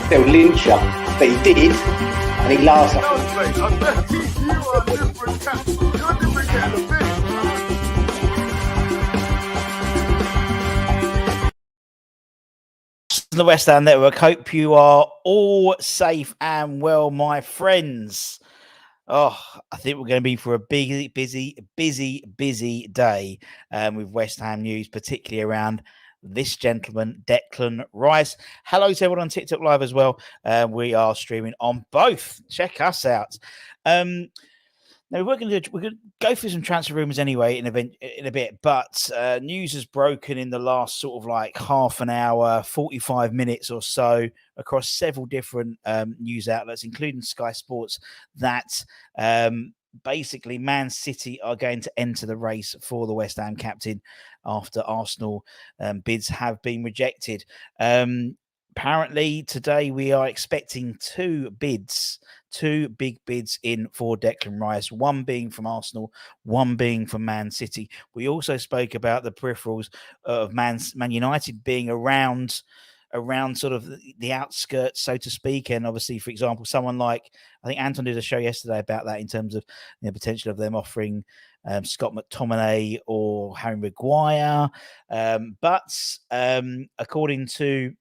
They'll lynch you, but he did, and he laughs at the West Ham Network. Hope you are all safe and well, my friends. Oh, I think we're going to be for a busy day with West Ham news, particularly around this gentleman, Declan Rice. Hello to everyone on TikTok Live as well. We are streaming on both. Check us out. Now we're going to go through some transfer rumours anyway in a bit, but news has broken in the last sort of like half an hour, 45 minutes or so across several different news outlets, including Sky Sports, that basically Man City are going to enter the race for the West Ham captain after Arsenal bids have been rejected. Apparently today we are expecting two big bids in for Declan Rice, one being from Arsenal, one being from Man City. We also spoke about the peripherals of Man United being around sort of the outskirts, so to speak. And obviously, for example, someone like, I think Anton did a show yesterday about that in terms of the potential of them offering Scott McTominay or Harry Maguire. But according to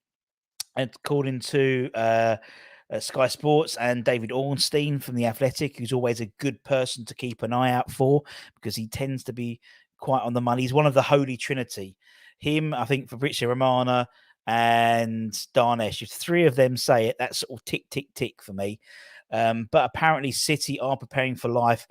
Sky Sports and David Ornstein from The Athletic, who's always a good person to keep an eye out for because he tends to be quite on the money. He's one of the Holy Trinity. Him, I think, Fabrizio Romano and Darnesh, if three of them say it, that's sort of tick, tick, tick for me. But apparently City are preparing for life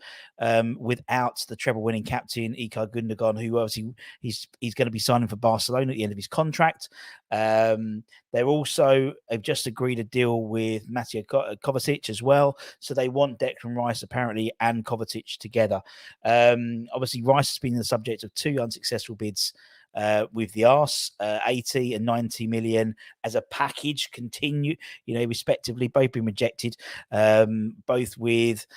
without the treble-winning captain, Ilkay Gundogan, who obviously he's going to be signing for Barcelona at the end of his contract. They're also have just agreed a deal with Mateo Kovacic as well. So they want Declan Rice, apparently, and Kovacic together. Obviously, Rice has been the subject of two unsuccessful bids with the Ars, 80 and 90 million as a package continue, respectively, both been rejected, both with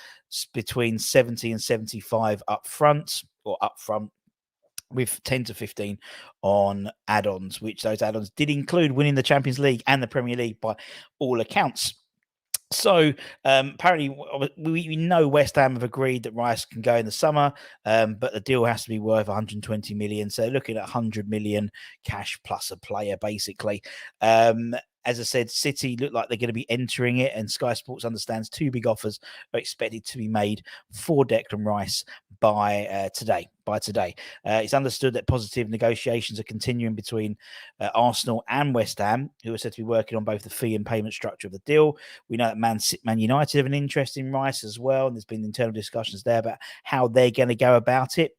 between 70 and 75 up front, with 10 to 15 on add-ons, which those add-ons did include winning the Champions League and the Premier League by all accounts. So apparently we know West Ham have agreed that Rice can go in the summer, but the deal has to be worth 120 million. So looking at 100 million cash plus a player, basically. As I said, City look like they're going to be entering it, and Sky Sports understands two big offers are expected to be made for Declan Rice by today. It's understood that positive negotiations are continuing between Arsenal and West Ham, who are said to be working on both the fee and payment structure of the deal. We know that Man United have an interest in Rice as well, and there's been internal discussions there about how they're going to go about it.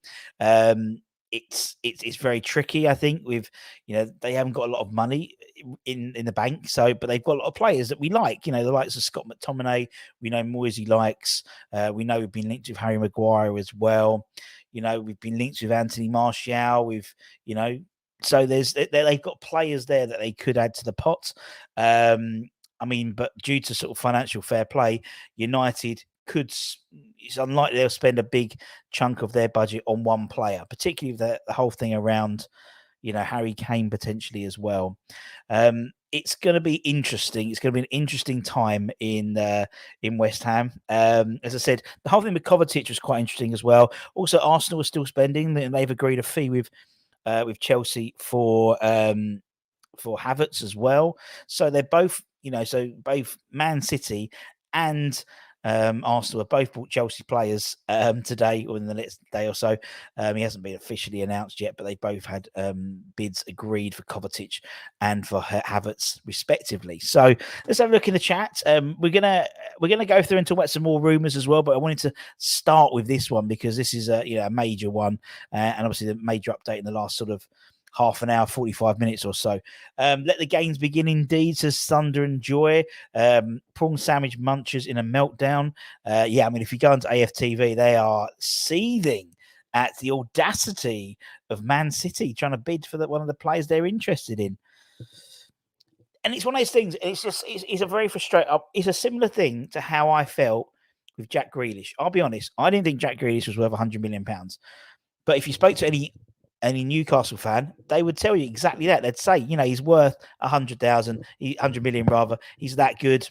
It's very tricky, I think, with, they haven't got a lot of money in the bank, but they've got a lot of players that we like, the likes of Scott McTominay, we know Moyes likes, we know we've been linked with Harry Maguire as well, we've been linked with Anthony Martial, so they've got players there that they could add to the pot. But due to sort of financial fair play, United it's unlikely they'll spend a big chunk of their budget on one player, particularly the whole thing around, Harry Kane potentially as well. It's going to be interesting. It's going to be an interesting time in West Ham. As I said, the whole thing with Kovacic was quite interesting as well. Also, Arsenal are still spending. They've agreed a fee with Chelsea for Havertz as well. So they're both, both Man City and Arsenal have both bought Chelsea players today or in the next day or so. He hasn't been officially announced yet, but they both had bids agreed for Kovacic and for Havertz respectively. So let's have a look in the chat. We're gonna go through and talk about some more rumours as well, but I wanted to start with this one because this is a major one, and obviously the major update in the last sort of half an hour, 45 minutes or so. Let the games begin indeed, says Thunder and Joy. Prawn sandwich munchers in a meltdown. If you go onto AFTV, they are seething at the audacity of Man City trying to bid for one of the players they're interested in. And it's one of those things, it's a very frustrating, it's a similar thing to how I felt with Jack Grealish. I'll be honest, I didn't think Jack Grealish was worth £100 million. But if you spoke to any any Newcastle fan, they would tell you exactly that. They'd say, he's worth 100 million rather. He's that good.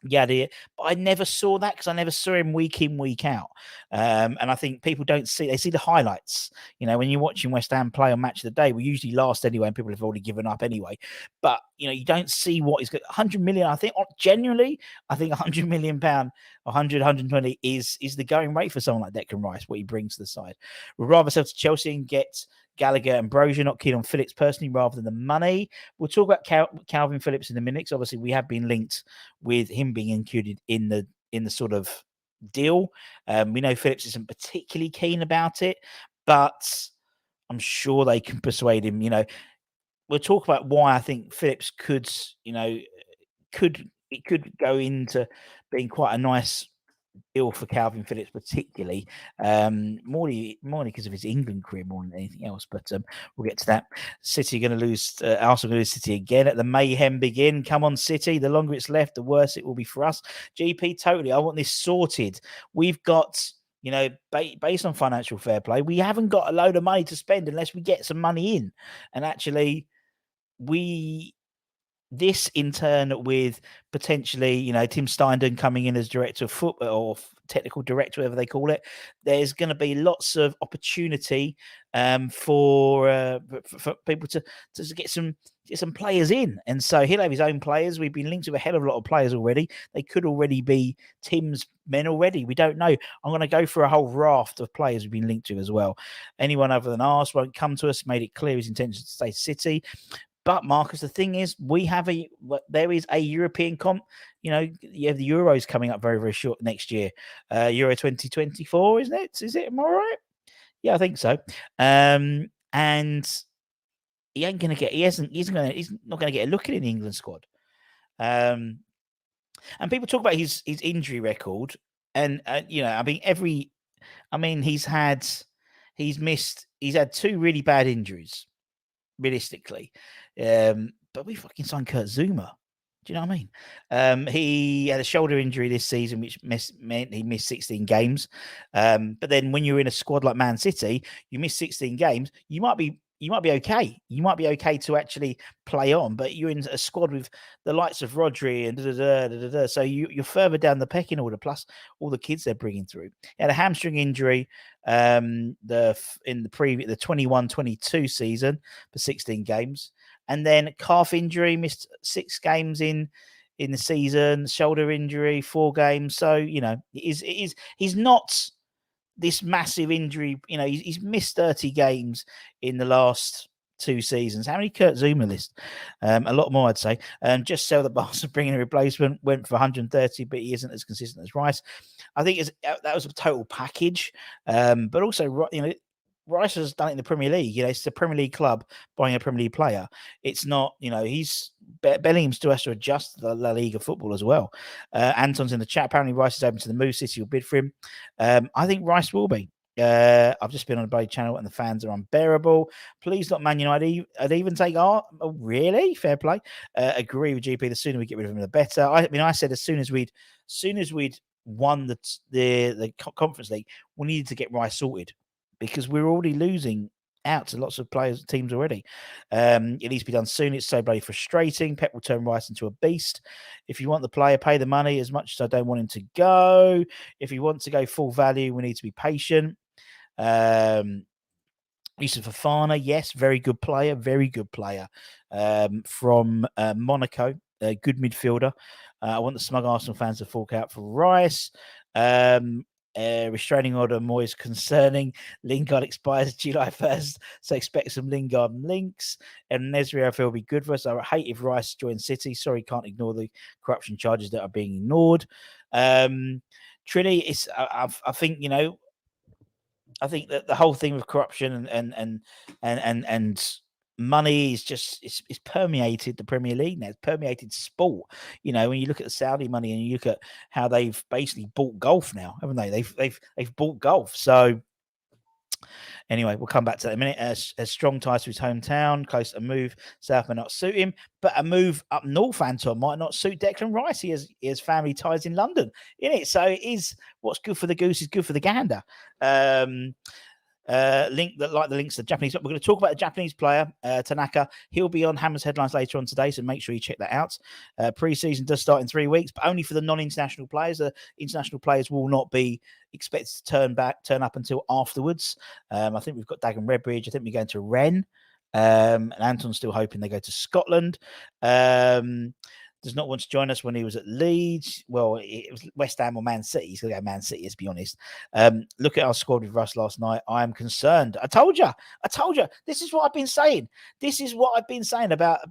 Yeah, but I never saw that because I never saw him week in, week out. And I think people they see the highlights. When you're watching West Ham play on Match of the Day, we usually last anyway, and people have already given up anyway. But, you don't see what he's got. 100 million, I think, genuinely, I think £100 million, 120 is the going rate for someone like Declan Rice, what he brings to the side. We'd rather sell to Chelsea and get Gallagher and Brozier, not keen on Phillips personally, rather than the money. We'll talk about Kalvin Phillips in a minute. Obviously, we have been linked with him being included in the sort of deal. We know Phillips isn't particularly keen about it, but I'm sure they can persuade him. We'll talk about why I think Phillips could go into being quite a nice deal for Kalvin Phillips, particularly more because of his England career more than anything else. But we'll get to that. City going to lose. Arsenal going to lose City again. At the mayhem begin. Come on, City. The longer it's left, the worse it will be for us. GP, totally. I want this sorted. We've got, based on financial fair play, we haven't got a load of money to spend unless we get some money in. And actually, this in turn with potentially, Tim Steindon coming in as director of football or technical director, whatever they call it, there's going to be lots of opportunity for people to get some players in. And so he'll have his own players. We've been linked to a hell of a lot of players already. They could already be Tim's men already. We don't know. I'm going to go through a whole raft of players we've been linked to as well. Anyone other than ours won't come to us. Made it clear his intention to stay City. But Marcus, the thing is, there is a European comp. You have the Euros coming up very, very short next year. Euro 2024, isn't it? Is it? Am I right? Yeah, I think so. And he ain't gonna get. He's not gonna get a look in the England squad. And people talk about his injury record, and he's had two really bad injuries, realistically. But we fucking signed Kurt Zouma. Do you know what I mean? He had a shoulder injury this season, which meant he missed 16 games. But then when you're in a squad like Man City, you miss 16 games, you might be okay. You might be okay to actually play on, but you're in a squad with the likes of Rodri and so you're further down the pecking order, plus all the kids they're bringing through. He had a hamstring injury in the 21-22 season for 16 games. And then calf injury, missed 6 games in the season. Shoulder injury, 4 games. So, he's not this massive injury. He's missed 30 games in the last 2 seasons. How many Kurt Zouma list? A lot more, I'd say. Just sell the Barca, bringing a replacement. Went for 130, but he isn't as consistent as Rice. I think that was a total package. But also, Rice has done it in the Premier League. It's the Premier League club buying a Premier League player. It's not, Bellingham still has to adjust to the La Liga football as well. Anton's in the chat. Apparently, Rice is open to the move. City will bid for him. I think Rice will be. I've just been on a Blade channel and the fans are unbearable. Please not Man United. I'd even take art. Oh, really? Fair play. Agree with GP. The sooner we get rid of him, the better. I said as soon as we'd won the Conference League, we needed to get Rice sorted, because we're already losing out to lots of players, teams already. It needs to be done soon. It's so bloody frustrating. Pep will turn Rice into a beast. If you want the player, pay the money. As much as I don't want him to go, if you want to go full value, we need to be patient. Yusuf Fofana, yes, very good player from Monaco, a good midfielder. I want the smug Arsenal fans to fork out for Rice. Restraining order Moyes concerning Lingard expires July 1st, so expect some Lingard links. And Nesri, I feel, will be good for us. I hate if Rice joins City. Sorry, can't ignore the corruption charges that are being ignored. Trini, I think that the whole thing with corruption and money is just it's permeated the Premier League now. It's permeated sport. When you look at the Saudi money and you look at how they've basically bought golf now, haven't they? They've bought golf. So anyway, we'll come back to that in a minute. As strong ties to his hometown, close to a move south may not suit him, but a move up north, Anton, might not suit Declan Rice. He has family ties in London, innit? So it is what's good for the goose is good for the gander. link that like the links to the Japanese. We're going to talk about the Japanese player, Tanaka. He'll be on Hammer's headlines later on today, so make sure you check that out. Pre-season does start in 3 weeks, but only for the non-international players. The international players will not be expected to turn up until afterwards. I think we've got Dagan Redbridge. I think we're going to Rennes. And Anton's still hoping they go to Scotland. Does not want to join us when he was at Leeds. Well, it was West Ham or Man City. He's going to go Man City, let's be honest. Look at our squad with Russ last night. I am concerned. I told you. This is what I've been saying. This is what I've been saying about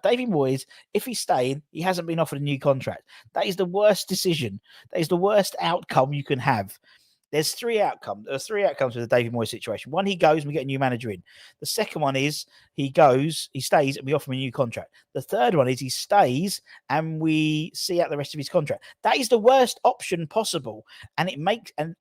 David Moyes. If he's staying, he hasn't been offered a new contract. That is the worst decision. That is the worst outcome you can have. There's 3 outcomes. There's 3 outcomes with the David Moyes situation. One, he goes and we get a new manager in. The second one is he stays, and we offer him a new contract. The third one is he stays and we see out the rest of his contract. That is the worst option possible. And it makes, and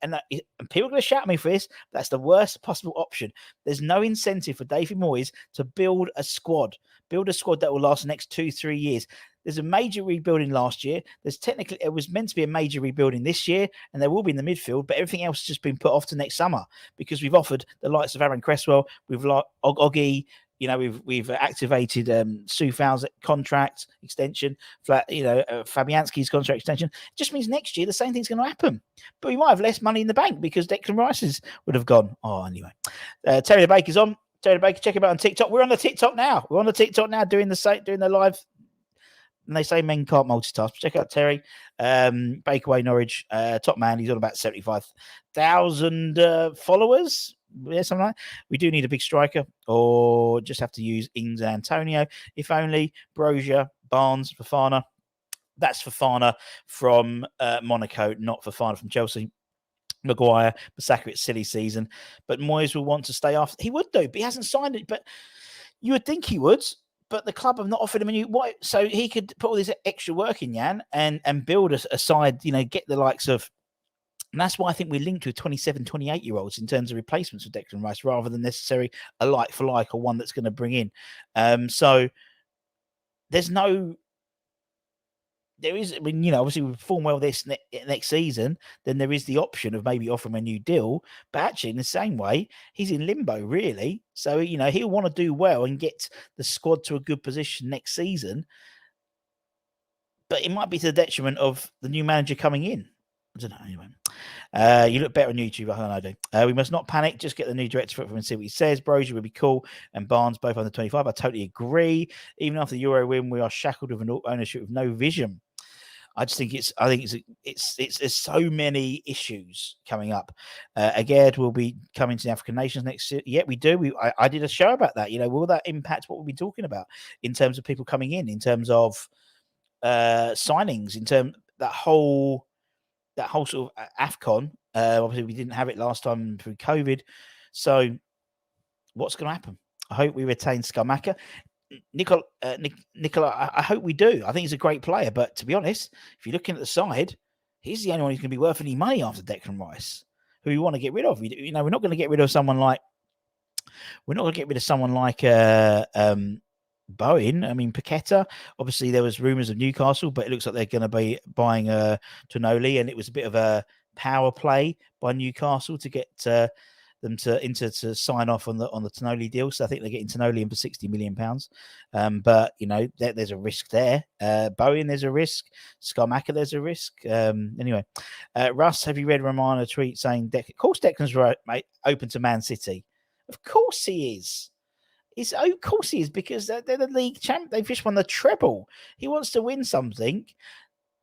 people are going to shout at me for this, but that's the worst possible option. There's no incentive for David Moyes to build a squad that will last the next 2-3 years. There's a major rebuilding last year. It was meant to be a major rebuilding this year, and there will be in the midfield, but everything else has just been put off to next summer because we've offered the likes of Aaron Cresswell, we've like Oggy, we've activated Soufal's contract extension, Fabianski's contract extension. It just means next year the same thing's going to happen, but we might have less money in the bank because Declan Rice's would have gone. Anyway, Terry the Baker's on. Terry the Baker, check him out on TikTok. We're on the TikTok now. Doing the live. And they say men can't multitask. Check out Terry, Bakerway, Norwich, top man. He's on about 75,000 followers. Yeah, something like that. We do need a big striker, or just have to use Ings and Antonio. If only. Brozier, Barnes, Fofana. That's Fofana from Monaco, not Fofana from Chelsea. Maguire, Masaka, it's silly season. But Moyes will want to stay after. He would do, but he hasn't signed it. But you would think he would. But the club have not offered him a new so he could put all this extra work in, Jan, and build a side, get the likes of. And that's why I think we're linked with 27, 28-year-olds in terms of replacements for Declan Rice, rather than necessarily a like for like or one that's going to bring in. So there's no. There is, obviously we perform well this next season, then there is the option of maybe offering a new deal. But actually, in the same way, he's in limbo, really. So, he'll want to do well and get the squad to a good position next season. But it might be to the detriment of the new manager coming in. I don't know. Anyway, you look better on YouTube. I do. We must not panic. Just get the new director from and see what he says. Brozier would be cool, and Barnes both under 25. I totally agree. Even after the Euro win, we are shackled with an ownership with no vision. I just think it's there's so many issues coming up. Aged will be coming to the African nations next year. Yeah, we do. I did a show about that. Will that impact what we'll be talking about in terms of people coming in terms of signings, in terms that whole sort of AFCON. Obviously, we didn't have it last time through COVID. So what's going to happen? I hope we retain Scamacca. Nicola, I hope we do. I think he's a great player, but to be honest, if you're looking at the side, he's the only one who's going to be worth any money after Declan Rice, who we want to get rid of. We're not going to get rid of someone like. We're not going to get rid of someone like Bowen. I mean, Paqueta. Obviously, there was rumours of Newcastle, but it looks like they're going to be buying Tonoli, and it was a bit of a power play by Newcastle to get them to sign off on the Tonoli deal. So I think they're getting Tonoli in for £60 million. But there's a risk there. Bowen, there's a risk. Scamacca, there's a risk. Anyway, Russ, have you read Romano's tweet saying, of course Declan's right, mate, open to Man City? Of course he is. Of course he is, because they're the league champ. They've just won the treble. He wants to win something.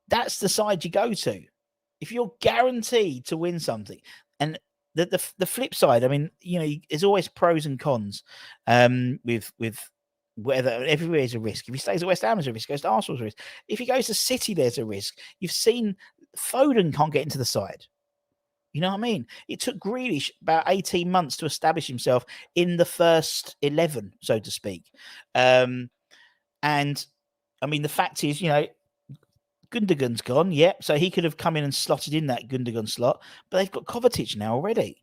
That's the side you go to. If you're guaranteed to win something, and the flip side, I mean, there's always pros and cons with whether everywhere is a risk. If he stays at West Ham, there's a risk. Goes to Arsenal, there's a risk. If he goes to City, there's a risk. You've seen Foden can't get into the side. You know what I mean? It took Grealish about 18 months to establish himself in the first 11, so to speak. And I mean, the fact is, Gundogan's gone, yep. So he could have come in and slotted in that Gundogan slot, but they've got Kovacic now already.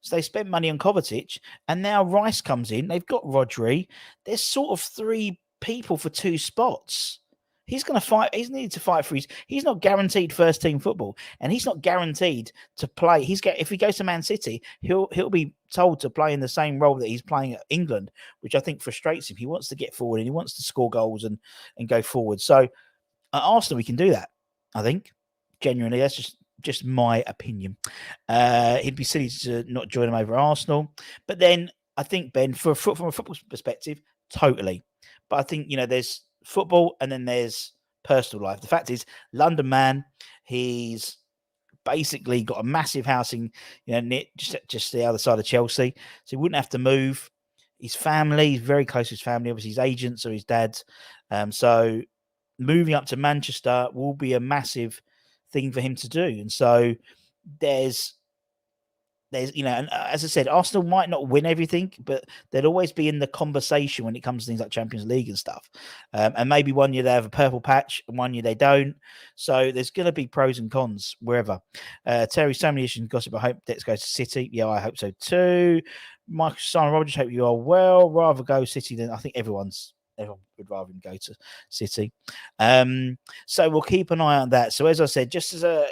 So they spent money on Kovacic, and now Rice comes in. They've got Rodri. There's sort of 3 people for 2 spots. he's going to fight. He's needed to fight for his. He's not guaranteed first team football, and he's not guaranteed to play. If he goes to Man City, he'll be told to play in the same role that he's playing at England, which I think frustrates him. He wants to get forward and he wants to score goals and go forward. So at Arsenal, we can do that. I think genuinely, that's just my opinion. He'd be silly to not join him over Arsenal, but then I think, Ben, from a football perspective, totally. But I think there's football and then there's personal life. The fact is, London man, he's basically got a massive house in just the other side of Chelsea, so he wouldn't have to move. His family, he's very close to his family, obviously his agents or his dad's. So moving up to Manchester will be a massive thing for him to do, and so there's and as I said, Arsenal might not win everything, but they'll always be in the conversation when it comes to things like Champions League and stuff. And maybe one year they have a purple patch and one year they don't. So there's going to be pros and cons wherever. Terry, so many issues and gossip. I hope Dex goes to City. Yeah, I hope so too. Michael Simon Rogers, hope you are well. Rather go City than I think everyone would rather him go to City. So we'll keep an eye on that. So as I said, just as a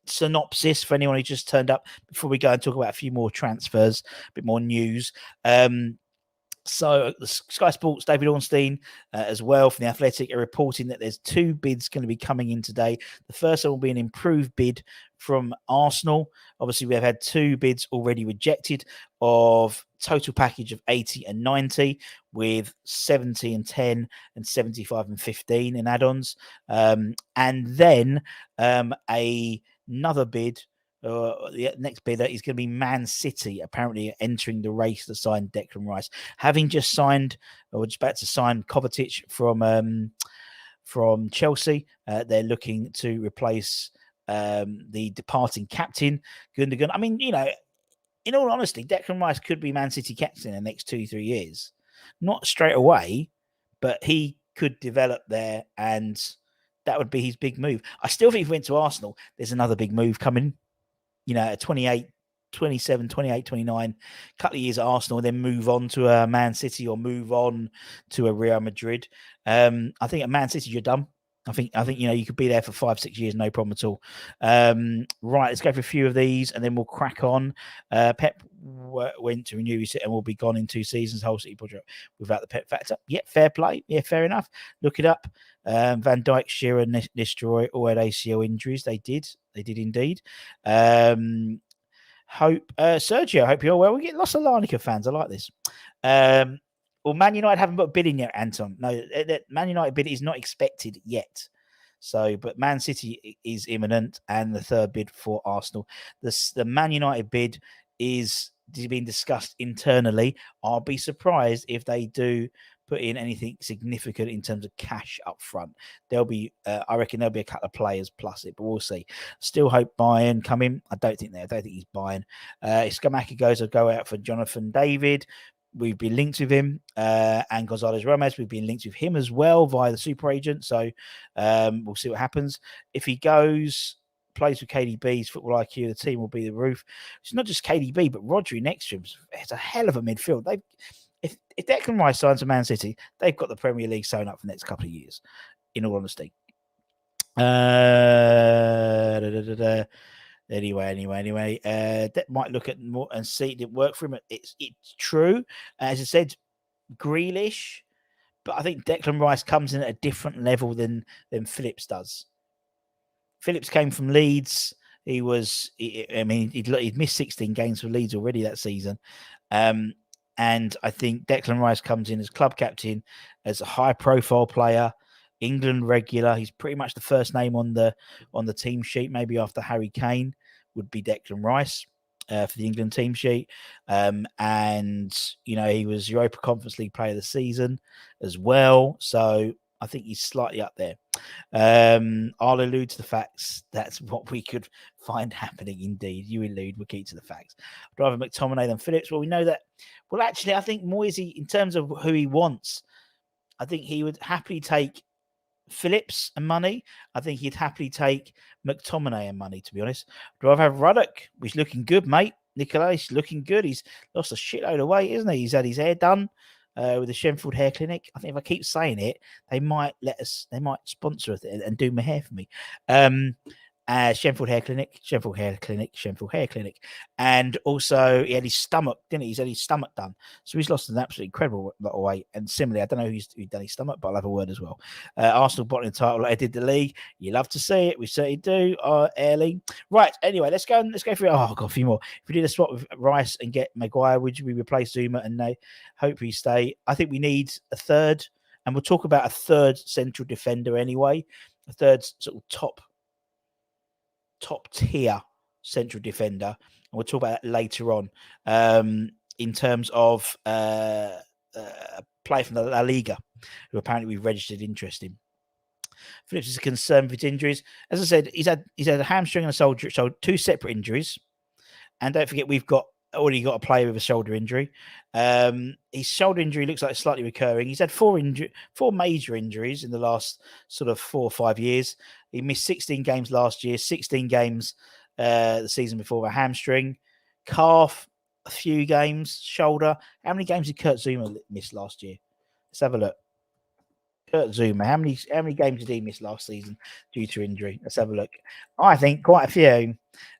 synopsis for anyone who just turned up before we go and talk about a few more transfers, a bit more news. So the Sky Sports, David Ornstein, as well from The Athletic, are reporting that there's 2 bids going to be coming in today. The first one will be an improved bid from Arsenal. Obviously, we have had 2 bids already rejected of total package of 80 and 90 with 70 and 10 and 75 and 15 in add-ons. And then another bid, the next bidder is going to be Man City, apparently entering the race to sign Declan Rice. Having just signed, or just about to sign Kovacic from Chelsea, they're looking to replace the departing captain, Gundogan. I mean, in all honesty, Declan Rice could be Man City captain in the next 2-3 years. Not straight away, but he could develop there, and that would be his big move. I still think if he went to Arsenal, there's another big move coming. At 28, 27, 28, 29, couple of years at Arsenal, and then move on to a Man City or move on to a Real Madrid. I think at Man City, you're done. I think you could be there for 5-6 years, no problem at all. Right, let's go for a few of these, and then we'll crack on. Pep went to renew his and will be gone in 2 seasons. Whole City project without the Pep factor. Yeah, fair play. Yeah, fair enough. Look it up. Van Dijk, Shearer, Nistelrooy all had ACL injuries. They did indeed. Sergio, hope you're well. We get lots of Larnaca fans. I like this. Well, Man United haven't put a bid in yet, Anton. No, Man United bid is not expected yet. So, but Man City is imminent, and the 3rd bid for Arsenal. The Man United bid is being discussed internally. I'll be surprised if they do put in anything significant in terms of cash up front. There'll be, I reckon there'll be a couple of players plus it, but we'll see. Still hope Bayern come in. I don't think he's Bayern. If Skamaka goes, I'll go out for Jonathan David. We've been linked with him, and Gonzalez Romez. We've been linked with him as well via the super agent. So we'll see what happens. If he goes, plays with KDB's football IQ, the team will be the roof. It's not just KDB, but Rodri next to him. It's a hell of a midfield. If Declan Rice signs to Man City, they've got the Premier League sewn up for the next couple of years, in all honesty. Anyway, that might look at more and see it didn't work for him. It's true. As I said, Grealish, but I think Declan Rice comes in at a different level than Phillips does. Phillips came from Leeds. He'd missed 16 games for Leeds already that season. And I think Declan Rice comes in as club captain, as a high-profile player, England regular. He's pretty much the first name on the team sheet, maybe after Harry Kane would be Declan Rice for the England team sheet. And, he was Europa Conference League Player of the Season as well. So I think he's slightly up there. I'll allude to the facts. That's what we could find happening indeed. You allude, we'll keep to the facts. I'd rather McTominay than Phillips. Well, we know that. Well, actually, I think Moyes, in terms of who he wants, I think he would happily take Phillips and money. I think he'd happily take McTominay and money, to be honest. I'd rather have Ruddock. He's looking good, mate. Nicolai's looking good. He's lost a shitload of weight, isn't he? He's had his hair done. with the Shenfield Hair Clinic. I think if I keep saying it, they might sponsor it and do my hair for me. Shenfield Hair Clinic, Shenfield Hair Clinic, Shenfield Hair Clinic. And also, he had his stomach, didn't he? He's had his stomach done. So he's lost an absolutely incredible lot of weight. And similarly, I don't know who's done his stomach, but I'll have a word as well. Arsenal bottom the title, I did the league. You love to see it. We certainly do, Airly. Right, anyway, let's go through. Oh, I've got a few more. If we did a swap with Rice and get Maguire, would we replace Zuma and they hope he stay? I think we need a third, and we'll talk about a third central defender anyway. A third sort of top tier central defender, and we'll talk about that later on in terms of play from the La Liga, who apparently we've registered interest in. Phillips is concerned with his injuries. As I said, he's had a hamstring and a shoulder, so 2 separate injuries. And don't forget, we've already got a player with a shoulder injury. His shoulder injury looks like it's slightly recurring. He's had 4 major injuries in the last sort of 4 or 5 years. He missed 16 games last year, 16 games the season before with a hamstring, calf, a few games, shoulder. How many games did Kurt Zuma miss last year? Let's have a look. Kurt Zuma, how many games did he miss last season due to injury? Let's have a look. I think quite a few.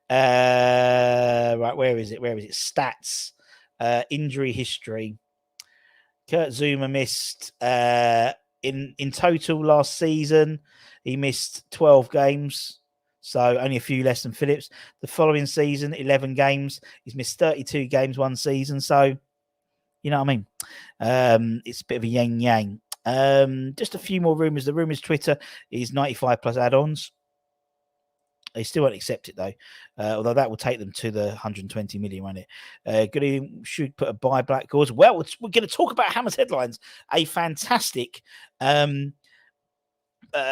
Right, where is it? Stats, injury history. Kurt Zuma missed in total last season. He missed 12 games, so only a few less than Phillips. The following season, 11 games. He's missed 32 games one season, so you know what I mean. It's a bit of a yang. Just a few more rumours. The rumours Twitter is 95 plus add-ons. They still won't accept it though, although that will take them to the 120 million, won't it? Good, should put a buy black cause. Well, we're going to talk about Hammer's headlines. A fantastic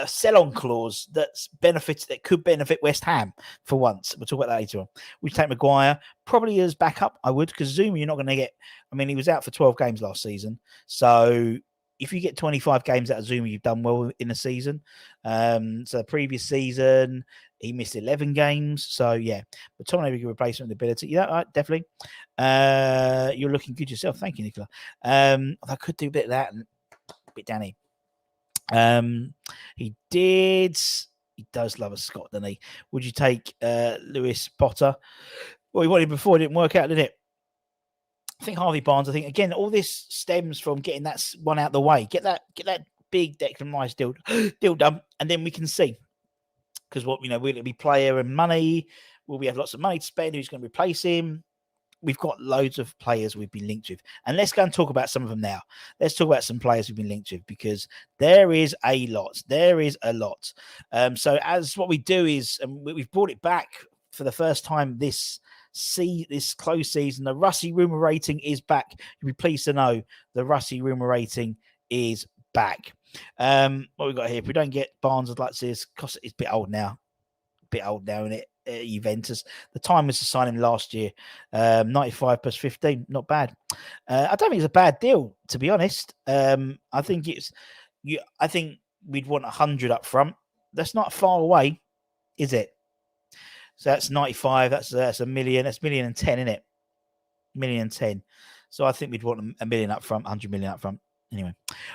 sell-on clause that could benefit West Ham for once. We'll talk about that later on. We take Maguire probably as backup. I would, because Zuma you're not going to get. I mean, he was out for 12 games last season, so if you get 25 games out of Zuma, you've done well in a season. So the previous season he missed 11 games. So yeah, but Tom can replace him with ability. Yeah, definitely. You're looking good yourself. Thank you, Nicola. I could do a bit of that and a bit Danny. He does love a Scot, doesn't he? Would you take Lewis Potter? Well, he wanted before, it didn't work out, did it? I think Harvey Barnes. I think again, all this stems from getting that one out of the way. Get that big Declan Rice deal done, and then we can see. Because will it be player and money? Will we have lots of money to spend? Who's going to replace him? We've got loads of players we've been linked with. And let's go and talk about some of them now. Let's talk about some players we've been linked with, because there is a lot. So as what we do is, we've brought it back for the first time this close season. The Rusty Rumour rating is back. You'll be pleased to know the Rusty Rumour rating is back. What we've got here, if we don't get Barnes, I'd like to see this. It's a bit old now, isn't it? Juventus. The time was to sign him last year. 95 plus 15, not bad. I don't think it's a bad deal, to be honest. I think I think we'd want 100 up front. That's not far away, is it? So that's 95. That's a million. That's 1,010,000, isn't it? 1,010,000. So I think we'd want a million up front, 100 million up front. Anyway,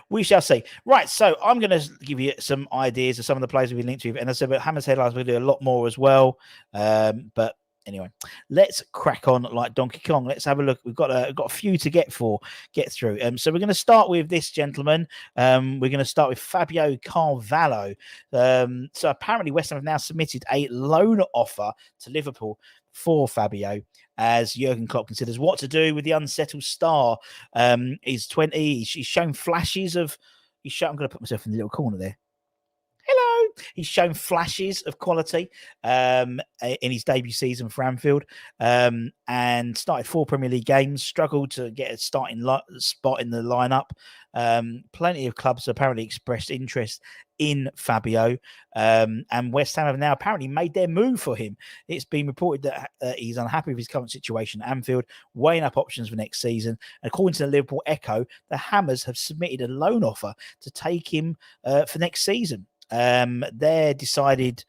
we shall see. Right, so I'm going to give you some ideas of some of the players we've been linked to. And as I said, about Hammer's headlines, we'll do a lot more as well. But anyway, let's crack on like Donkey Kong. Let's have a look. We've got a few to get through. So we're going to start with this gentleman. We're going to start with Fabio Carvalho. So apparently West Ham have now submitted a loan offer to Liverpool for Fabio, as Jurgen Klopp considers what to do with the unsettled star. He's 20. He's shown flashes of. I'm going to put myself in the little corner there. Hello. He's shown flashes of quality in his debut season for Anfield, and started 4 Premier League games. Struggled to get a starting spot in the lineup. Plenty of clubs apparently expressed interest in Fabio, and West Ham have now apparently made their move for him. It's been reported that he's unhappy with his current situation at Anfield, weighing up options for next season. And according to the Liverpool Echo, the Hammers have submitted a loan offer to take him for next season. They're undecided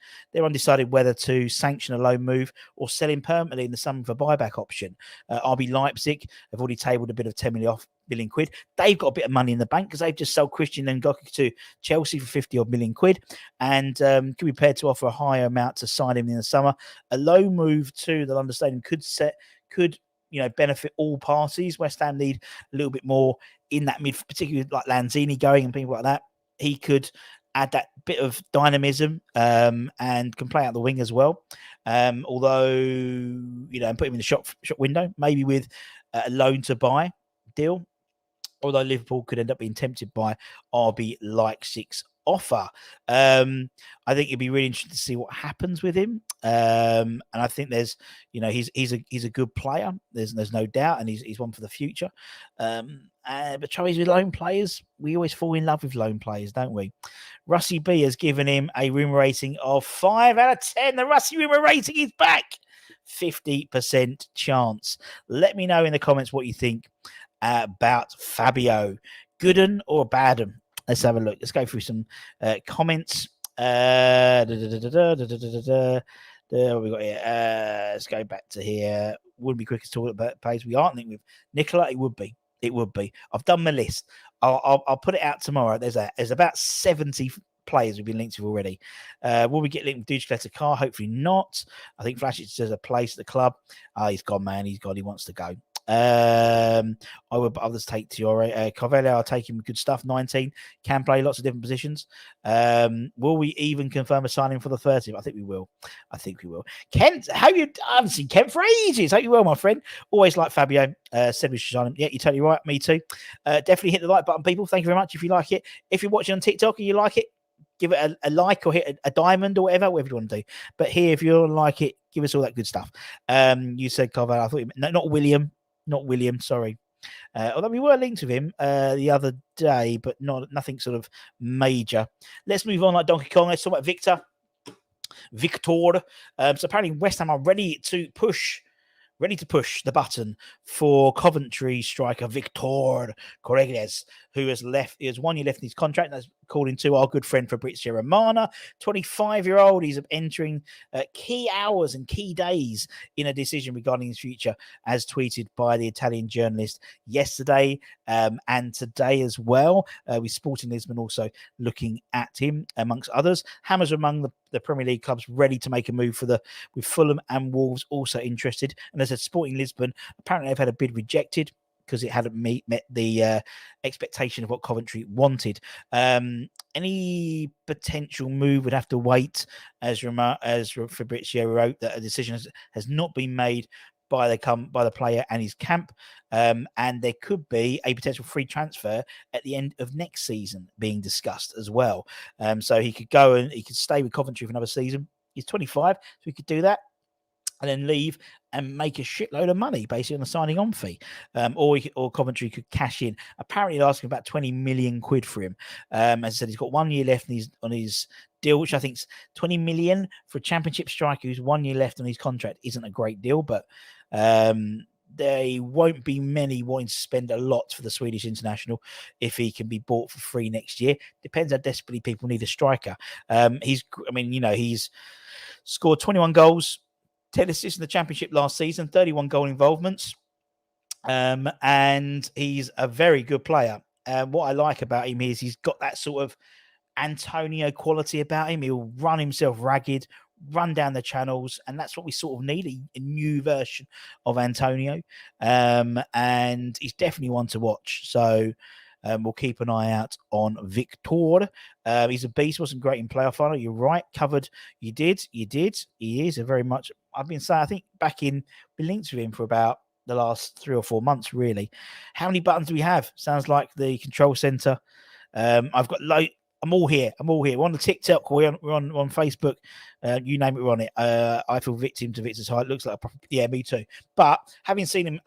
whether to sanction a loan move or sell him permanently in the summer for buyback option. RB Leipzig have already tabled a bid of 10 million million quid. They've got a bit of money in the bank because they've just sold Christian Ngozi to Chelsea for 50 odd million quid, and could be prepared to offer a higher amount to sign him in the summer. A low move to the London Stadium could benefit all parties. West Ham need a little bit more in that mid, particularly like Lanzini going and people like that. He could add that bit of dynamism and can play out the wing as well. Although, and put him in the shop window, maybe with a loan to buy deal. Although Liverpool could end up being tempted by RB Leipzig's offer. I think it'd be really interesting to see what happens with him. And I think there's, he's a good player. There's no doubt, and he's one for the future. But trouble with loan players, we always fall in love with loan players, don't we? Russie B has given him a rumour rating of 5 out of 10. The Russie rumour rating is back. 50% chance. Let me know in the comments what you think about Fabio. Good 'un or bad 'un? Let's have a look. Let's go through some comments. What have we got here? Let's go back to here. Wouldn't be quick to talk about page. We aren't thinking with Nicola. It would be. I've done my list. I'll put it out tomorrow. There's about 70 players we've been linked to already. Will we get linked with Gyökeres car? Hopefully not. I think Flashic says a place at the club. He's gone, man. He's gone. He wants to go. I would others take Tiore. Carvalho, I'll take him with good stuff. 19 can play lots of different positions. Will we even confirm a signing for the 30th? I think we will. Kent, I haven't seen Kent for ages. Hope you will, my friend. Always like Fabio. Said we should sign him. Yeah, you're totally right. Me too. Definitely hit the like button, people. Thank you very much if you like it. If you're watching on TikTok and you like it, give it a like or hit a diamond or whatever you want to do. But here, if you don't like it, give us all that good stuff. You said Carvalho. I thought not William. Not William, sorry. Although we were linked with him the other day, but nothing sort of major. Let's move on like Donkey Kong. Let's talk about Victor. So apparently West Ham are ready to push the button for Coventry striker Victor Gyökeres, who has 1 year left in his contract. That's according to our good friend Fabrizio Romano. 25-year-old. He's entering key hours and key days in a decision regarding his future, as tweeted by the Italian journalist yesterday and today as well. With Sporting Lisbon also looking at him, amongst others. Hammers among the Premier League clubs ready to make a move with Fulham and Wolves also interested. And as I said, Sporting Lisbon, apparently they've had a bid rejected because it hadn't met the expectation of what Coventry wanted. Any potential move would have to wait, as Fabrizio wrote, that a decision has not been made by the player and his camp, and there could be a potential free transfer at the end of next season being discussed as well. So he could go and he could stay with Coventry for another season. He's 25, so he could do that and then leave and make a shitload of money basically on a signing on fee. Or Coventry could cash in. Apparently they're asking about 20 million quid for him. As I said, he's got 1 year left on his deal, which I think is 20 million for a championship striker who's 1 year left on his contract isn't a great deal, but there won't be many wanting to spend a lot for the Swedish international if he can be bought for free next year. Depends how desperately people need a striker. He's scored 21 goals, 10 assists in the championship last season, 31 goal involvements. And he's a very good player. What I like about him is he's got that sort of Antonio quality about him. He'll run himself ragged, run down the channels, and that's what we sort of need, a new version of Antonio. And he's definitely one to watch. So we'll keep an eye out on Victor. He's a beast. Wasn't great in playoff final. You're right. Covered. You did. He is a very much. I've been saying. I think been linked with him for about the last 3 or 4 months. Really. How many buttons do we have? Sounds like the control center. I've got I'm all here. We're on the TikTok. We're on Facebook. You name it, we're on it. I feel victim to Victor's height. Looks like a proper, yeah, me too. But having seen him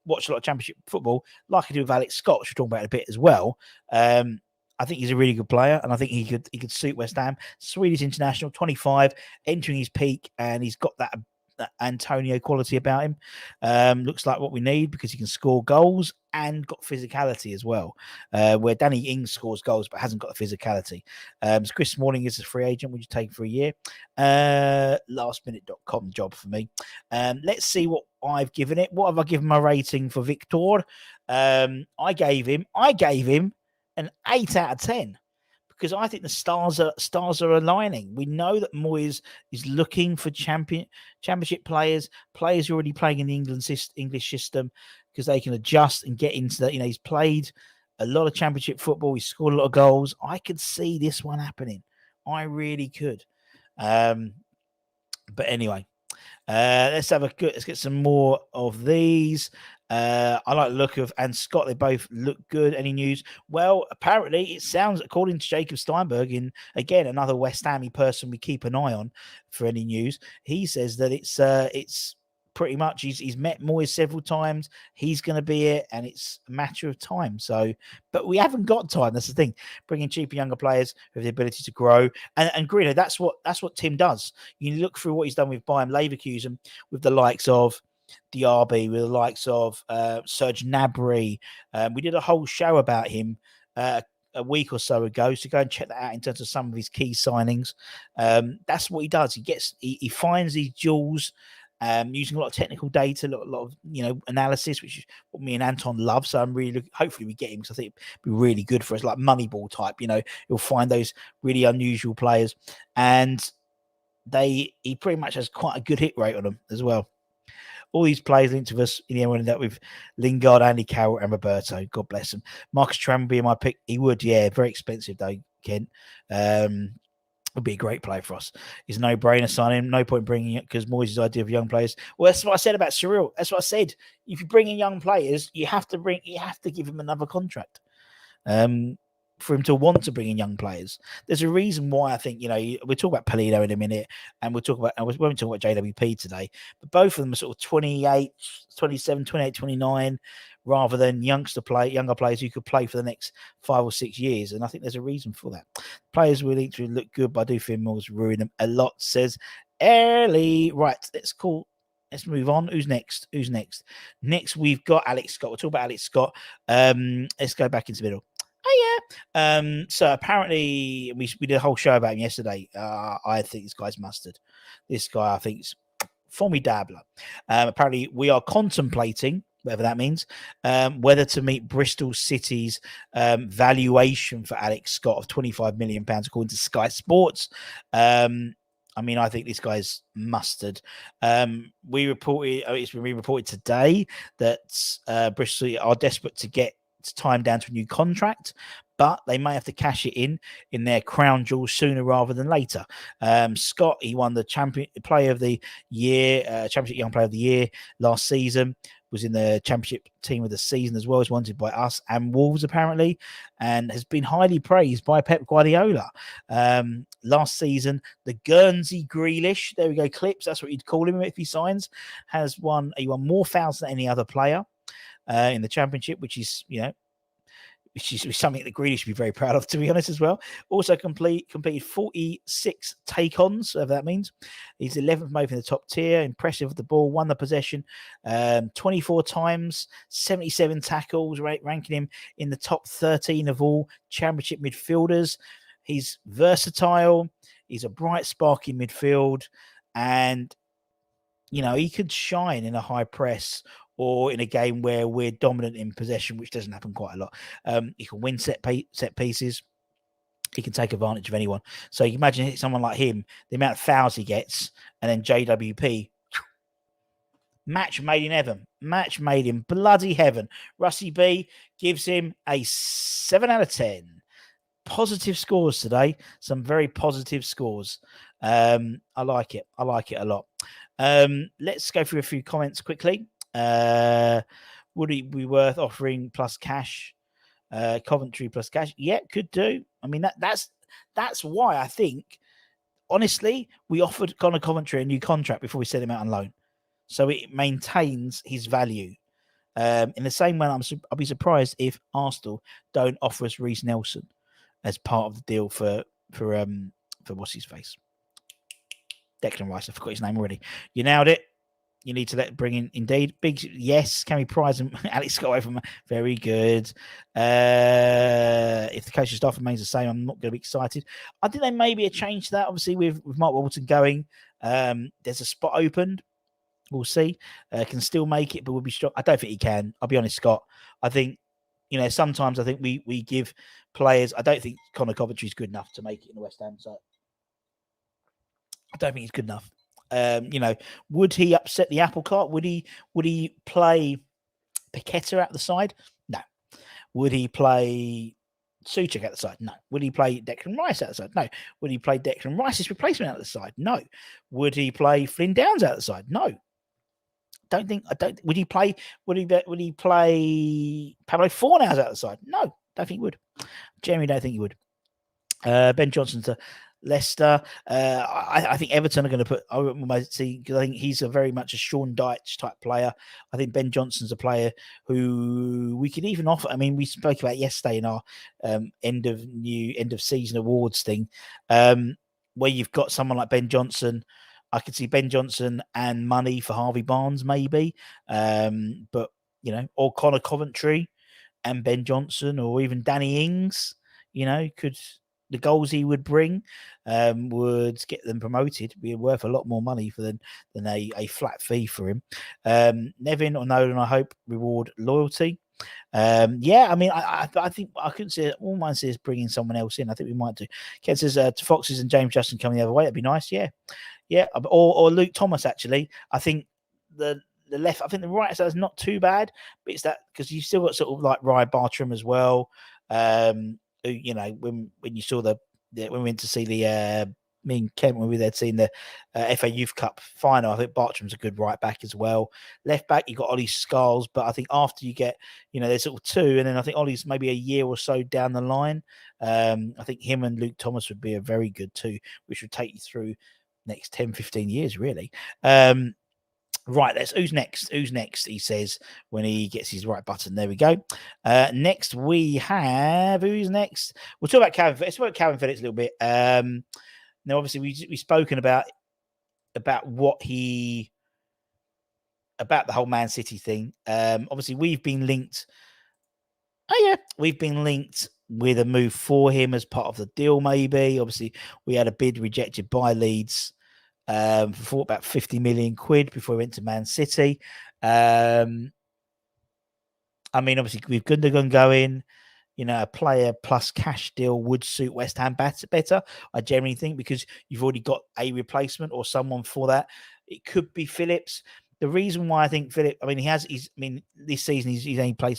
watch a lot of Championship football, like I do with Alex Scott, which we'll talk about in a bit as well. I think he's a really good player, and I think he could suit West Ham. Swedish international, 25, entering his peak, and he's got that Antonio quality about him. Looks like what we need because he can score goals and got physicality as well. Where Danny Ings scores goals but hasn't got the physicality. So Chris Smalling is a free agent. Would you take for a year? Lastminute.com job for me. Let's see what I've given it. What have I given my rating for Victor? I gave him an 8 out of 10. Because I think the stars are aligning. We know that Moyes is looking for championship players who are already playing in the English system, because they can adjust and get into that. He's played a lot of championship football. He's scored a lot of goals. I could see this one happening. I really could. But anyway, let's get some more of these. I like the look of and Scott. They both look good. Any news? Well, apparently it sounds, according to Jacob Steinberg, in again another West Hammy person we keep an eye on for any news. He says that it's pretty much he's met Moyes several times. He's going to be it, and it's a matter of time. So, but we haven't got time. That's the thing. Bringing cheaper younger players who have the ability to grow, and Grino, that's what Tim does. You look through what he's done with Bayern Leverkusen, with the likes of Diaby, with the likes of Serge Gnabry. We did a whole show about him a week or so ago, so go and check that out in terms of some of his key signings. That's what he does. He finds these jewels, using a lot of technical data, a lot of analysis, which is what me and Anton love. So I'm really hopefully we get him, because I think it'd be really good for us, like Moneyball type. You'll find those really unusual players, and he pretty much has quite a good hit rate on them as well. All these players linked to us, in the end, ended up with Lingard, Andy Carroll, and Roberto. God bless them. Marcus Thuram would be my pick. He would, yeah. Very expensive, though, Kent. Would be a great player for us. He's a no-brainer signing. No point bringing it, because Moyes' idea of young players. Well, that's what I said about Cyril. That's what I said. If you bring in young players, you have to give him another contract. For him to want to bring in young players. There's a reason why I think, we'll talk about Polino in a minute, and we won't talk about JWP today, but both of them are sort of 28, 27, 28, 29, rather than younger players who could play for the next 5 or 6 years. And I think there's a reason for that. Players will need to look good, but I do feel Moyes ruin them a lot, says Early. Right, let's move on. Who's next? Next, we've got Alex Scott. We'll talk about Alex Scott. Let's go back into the middle. Oh, yeah. So apparently we did a whole show about him yesterday. I think this guy's mustard. This guy, I think, is formidable. Apparently we are contemplating, whatever that means, whether to meet Bristol City's valuation for Alex Scott of £25 million, according to Sky Sports. I think this guy's mustard. It's been reported today that Bristol are desperate to get time down to a new contract, but they may have to cash it in their crown jewels sooner rather than later. Scott, he won the Championship Player of the Year, Championship Young Player of the Year last season, was in the Championship Team of the Season as well, as wanted by us and Wolves apparently, and has been highly praised by Pep Guardiola. Last season, the Guernsey Grealish, there we go, Clips, that's what you'd call him if he signs, he won more fouls than any other player in the Championship, which is something that Grealish should be very proud of, to be honest, as well. Also completed 46 take-ons, whatever that means. He's 11th most in the top tier, impressive with the ball, won the possession 24 times, 77 tackles, ranking him in the top 13 of all Championship midfielders. He's versatile. He's a bright spark in midfield, and he could shine in a high press or in a game where we're dominant in possession, which doesn't happen quite a lot. He can win set pieces. He can take advantage of anyone. So you can imagine someone like him, the amount of fouls he gets, and then JWP, match made in heaven. Match made in bloody heaven. Russie B gives him a 7 out of 10. Positive scores today. Some very positive scores. I like it. I like it a lot. Let's go through a few comments quickly. Would it be worth offering plus cash? Coventry plus cash? Yeah, could do. That's why I think, honestly, we offered Connor Coventry a new contract before we sent him out on loan, so it maintains his value. In the same way, I'll be surprised if Arsenal don't offer us Reece Nelson as part of the deal for what's his face. Declan Rice. I forgot his name already. You nailed it. You need to bring in, indeed. Big yes. Can we prize him? Alex Scott away from very good. If the coaching staff remains the same, I'm not going to be excited. I think there may be a change to that. Obviously, with Mark Walton going, there's a spot opened. We'll see. Can still make it, but will be strong. I don't think he can. I'll be honest, Scott. I think, sometimes I think we give players. I don't think Conor Coventry's good enough to make it in the West Ham side. I don't think he's good enough. Would he upset the apple cart? Would he play Paqueta out the side? No. Would he play Souček at the side? No. Would he play Declan Rice out the side? No. Would he play Declan Rice's replacement out the side? No. Would he play Flynn Downs out the side? No. Would he play Pablo Fornals out the side? No. Don't think he would. Jeremy, don't think he would. Ben Johnson to Leicester. I think Everton are going to put. I might see, because I think he's very much a Sean Dyche type player. I think Ben Johnson's a player who we could even offer. I mean, we spoke about yesterday in our end of season awards thing, where you've got someone like Ben Johnson. I could see Ben Johnson and money for Harvey Barnes, maybe, but or Conor Coventry and Ben Johnson, or even Danny Ings. Could. The goals he would bring would get them promoted. Be worth a lot more money for than a flat fee for him. Nevin or Nolan, I hope, reward loyalty. I mean, I think I couldn't see it. All mine says bringing someone else in. I think we might do. Ken says to Foxes and James Justin coming the other way. That'd be nice. Yeah. Or Luke Thomas, actually. I think the left. I think the right side is not too bad, but it's that because you've still got sort of like Ryan Bartram as well. When you saw when we went to see the me and Kent when we were there seeing the FA Youth Cup final, I think Bartram's a good right back as well. Left back, you got Ollie Scholes, but I think after you get, there's sort of two, and then I think Ollie's maybe a year or so down the line. I think him and Luke Thomas would be a very good two, which would take you through next 10, 15 years, really. Right, who's next? Who's next? He says when he gets his right button. There we go. Next we have who's next? We'll talk about Kalvin. Let's talk about Kalvin Phillips a little bit. Now, obviously, we've spoken about about the whole Man City thing. Obviously, we've been linked. We've been linked with a move for him as part of the deal. Maybe, obviously, we had a bid rejected by Leeds. For about 50 million quid before we went to Man City. I mean, obviously, with Gundogan going, a player plus cash deal would suit West Ham better. I generally think, because you've already got a replacement or someone for that. It could be Phillips. The reason why I think Phillips, this season he's only played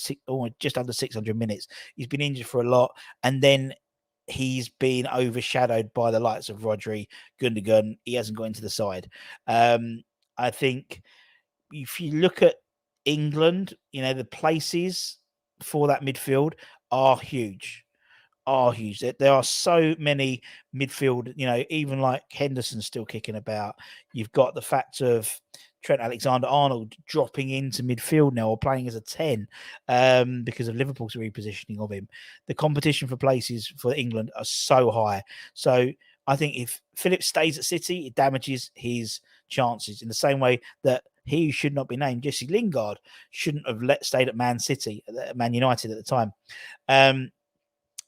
just under 600 minutes. He's been injured for a lot, and then he's been overshadowed by the likes of Rodri, Gundogan. He hasn't got into the side. I think if you look at England, the places for that midfield are huge. There are so many midfield, even like Henderson's still kicking about. You've got the fact of Trent Alexander-Arnold dropping into midfield now, or playing as a 10 because of Liverpool's repositioning of him. The competition for places for England are so high. So I think if Phillips stays at City, it damages his chances in the same way that he should not be named. Jesse Lingard shouldn't have stayed at Man United at the time.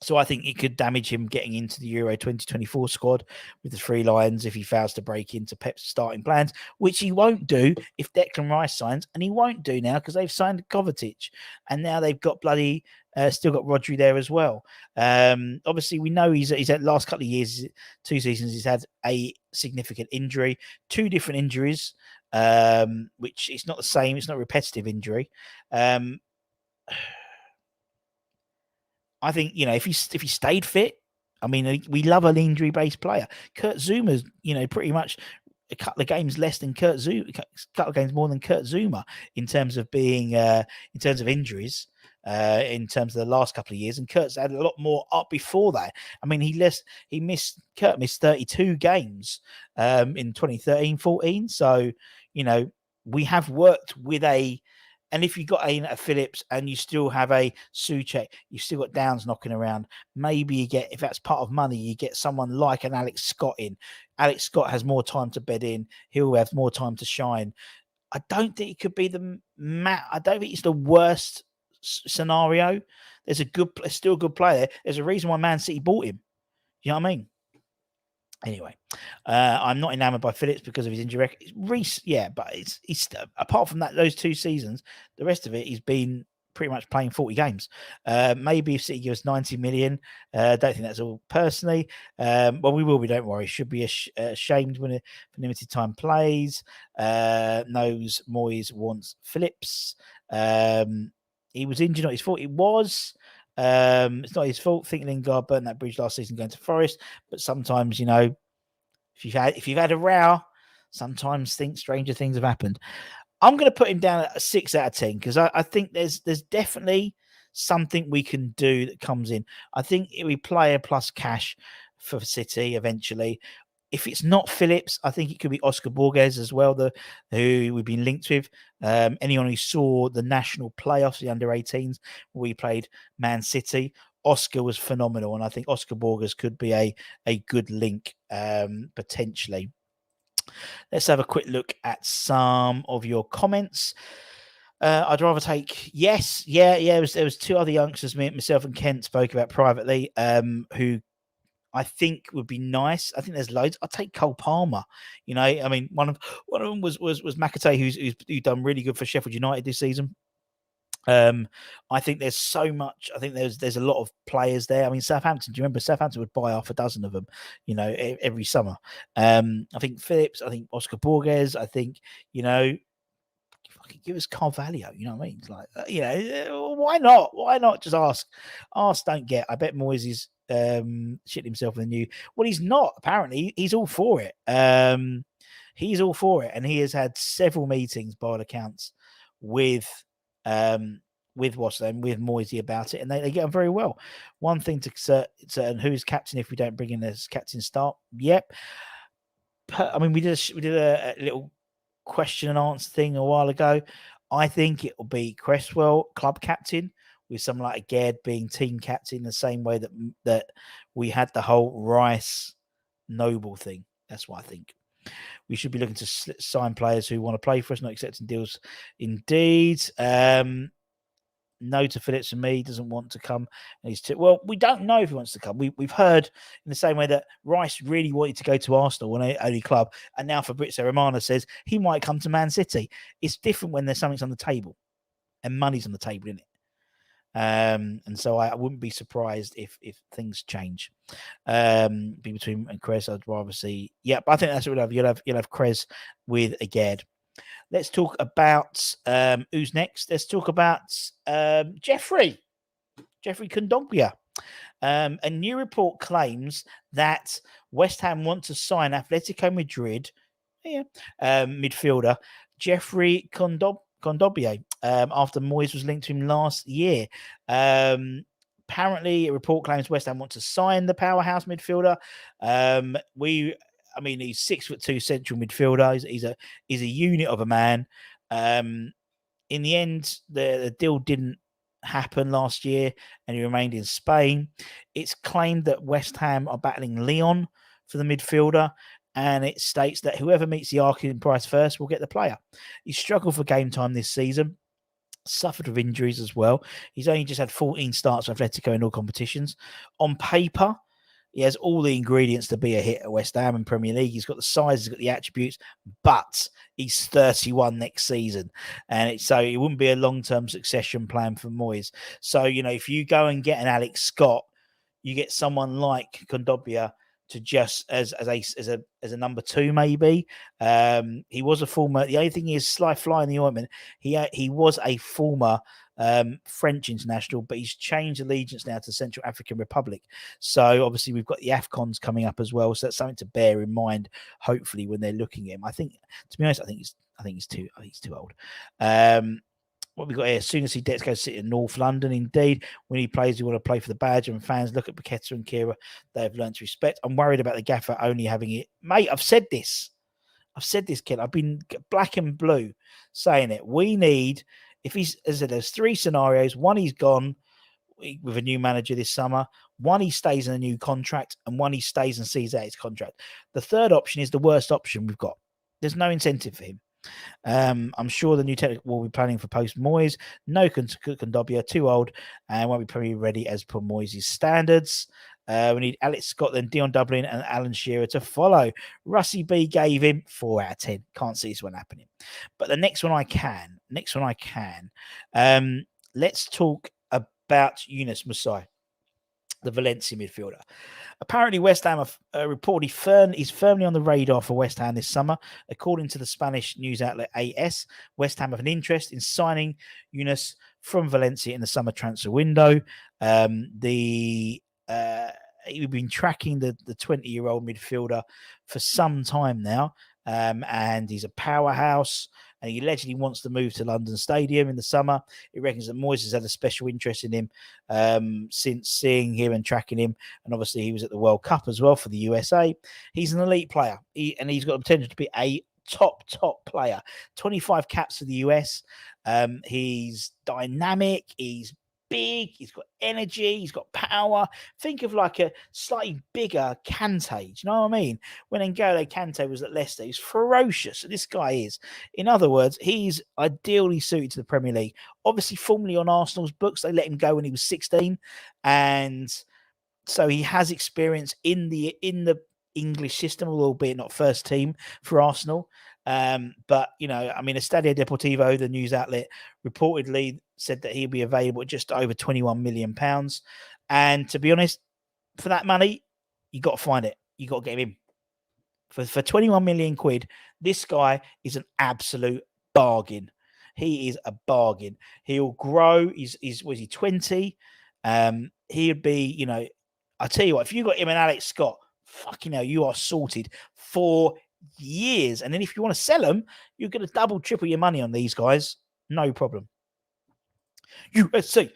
So I think it could damage him getting into the Euro 2024 squad with the three lions if he fails to break into Pep's starting plans, which he won't do if Declan Rice signs, and he won't do now because they've signed Kovacic, and now they've got still got Rodri there as well. Obviously, we know he's had last couple of years, 2 seasons, he's had a significant injury, 2 different injuries, which it's not the same. It's not a repetitive injury. I think, if he stayed fit, I mean, we love an injury-based player. Kurt Zuma's, pretty much a couple of games less than Kurt Zuma, a couple of games more than Kurt Zuma in terms of being, in terms of injuries, in terms of the last couple of years. And Kurt's had a lot more up before that. I mean, Kurt missed 32 games in 2013-14. So, we have worked with a And if you've got a Phillips and you still have a Souček, you've still got Downs knocking around, maybe you get, if that's part of money, you get someone like an Alex Scott in. Alex Scott has more time to bed in. He'll have more time to shine. I don't think it could be I don't think it's the worst scenario. There's still a good player. There's a reason why Man City bought him. You know what I mean? Anyway, I'm not enamored by Phillips because of his injury record. Reece, yeah, but he's apart from that, those 2 seasons, the rest of it, he's been pretty much playing 40 games. Maybe if City gives 90 million, don't think that's all personally. Well, we will be, don't worry. Should be ashamed when it for limited time plays. Knows Moyes wants Phillips. He was injured, not his fault. It was. It's not his fault. Think Lingard burned that bridge last season going to Forest, but sometimes, if you've had a row, sometimes stranger things have happened. I'm going to put him down at a 6 out of 10 because I think there's definitely something we can do that comes in. I think we player plus cash for City eventually. If it's not Phillips, I think it could be Oscar Borges as well, who we've been linked with. Anyone who saw the national playoffs, the under-18s, where we played Man City, Oscar was phenomenal, and I think Oscar Borges could be a good link potentially. Let's have a quick look at some of your comments. I'd rather take yes. There was 2 other youngsters, myself and Kent spoke about privately, who I think would be nice. I think there's loads. I'll take Cole Palmer. I mean, one of them was Makate, who's done really good for Sheffield United this season. I think there's so much. I think there's a lot of players there. I mean, Southampton. Do you remember Southampton would buy half a dozen of them? Every summer. I think Phillips. I think Oscar Borges. I think give us Carvalho. You know what I mean? It's like why not? Why not just ask? Ask, don't get. I bet Moyes is shit himself in the new. Well, he's not. Apparently, he's all for it. He's all for it, and he has had several meetings by all accounts with Wasser and with Moyes about it, and they get on very well. One thing to certain, who's captain if we don't bring in as captain start? Yep. I mean, we did a little question and answer thing a while ago. I think it will be Cresswell club captain, with someone like Gerd being team captain, the same way that we had the whole Rice Noble thing. That's what I think. We should be looking to sign players who want to play for us, not accepting deals. Indeed. No to Phillips and me, doesn't want to come. And well, we don't know if he wants to come. We've heard in the same way that Rice really wanted to go to Arsenal, an early club, and now Fabrizio Romano says he might come to Man City. It's different when there's something on the table and money's on the table, isn't it? And so I wouldn't be surprised if things change. Be between and Krez, I'd rather see. Yeah, but I think that's what we'll have. You'll have Krez with a Gerd. Let's talk about who's next. Let's talk about Jeffrey Kondogbia. A new report claims that West Ham want to sign Atletico Madrid midfielder Jeffrey Kondogbia after Moyes was linked to him last year. Apparently, a report claims West Ham want to sign the powerhouse midfielder. I mean, he's 6'2" central midfielder. He's a unit of a man. In the end, the deal didn't happen last year, and he remained in Spain. It's claimed that West Ham are battling Lyon for the midfielder, and it states that whoever meets the asking price first will get the player. He struggled for game time this season, suffered with injuries as well. He's only just had 14 starts for Atletico in all competitions. On paper, he has all the ingredients to be a hit at West Ham in Premier League. He's got the size, he's got the attributes, but he's 31 next season. And so it wouldn't be a long-term succession plan for Moyes. So, if you go and get an Alex Scott, you get someone like Kondogbia to just as a number 2, maybe. He was a former. The only thing is, slight fly in the ointment. He was a former French international, but he's changed allegiance now to the Central African Republic. So obviously we've got the AFCONs coming up as well. So that's something to bear in mind. Hopefully, when they're looking at him, I think, to be honest, I think he's too old. What we got here, as soon as he gets to go sit in North London, indeed, when he plays, we want to play for the badge, and fans look at Paqueta and Kira, they've learned to respect. I'm worried about the gaffer only having it. Mate, I've said this, Ken. I've been black and blue saying it. We need, If he's, as I said, there's 3 scenarios. One, he's gone with a new manager this summer. One, he stays in a new contract, and one, he stays and sees out his contract. The third option is the worst option we've got. There's no incentive for him. I'm sure the new technical will be planning for post Moyes. No Kondogbia, too old, and won't be probably ready as per Moyes' standards. We need Alex Scott, then Dion Dublin, and Alan Shearer to follow. Russie B gave him 4 out of 10. Can't see this one happening. But the next one I can. Let's talk about Yunus Musah, the Valencia midfielder. Apparently, West Ham have reportedly he's firmly on the radar for West Ham this summer. According to the Spanish news outlet AS, West Ham have an interest in signing Yunus from Valencia in the summer transfer window. We've been tracking the 20-year-old midfielder for some time now, and he's a powerhouse. And he allegedly wants to move to London Stadium in the summer. It reckons that Moyes has had a special interest in him since seeing him and tracking him. And obviously, he was at the World Cup as well for the USA. He's an elite player, and he's got the potential to be a top player. 25 caps for the US. He's dynamic. He's big. He's got energy. He's got power. Think of like a slightly bigger Kante. Do you know what I mean? When N'Golo Kante was at Leicester, he's ferocious. This guy is. In other words, he's ideally suited to the Premier League. Obviously, formerly on Arsenal's books, they let him go when he was 16, and so he has experience in the English system, albeit not first team for Arsenal. But Estadio Deportivo, the news outlet, reportedly said that he'll be available at just over £21 million. And to be honest, for that money, you got to find it. You got to get him in. For 21 million quid, this guy is an absolute bargain. He is a bargain. He'll grow. Was he 20? He'd be, I tell you what, if you got him and Alex Scott, fucking hell, you are sorted for years. And then if you want to sell them, you're going to double, triple your money on these guys. No problem. USA.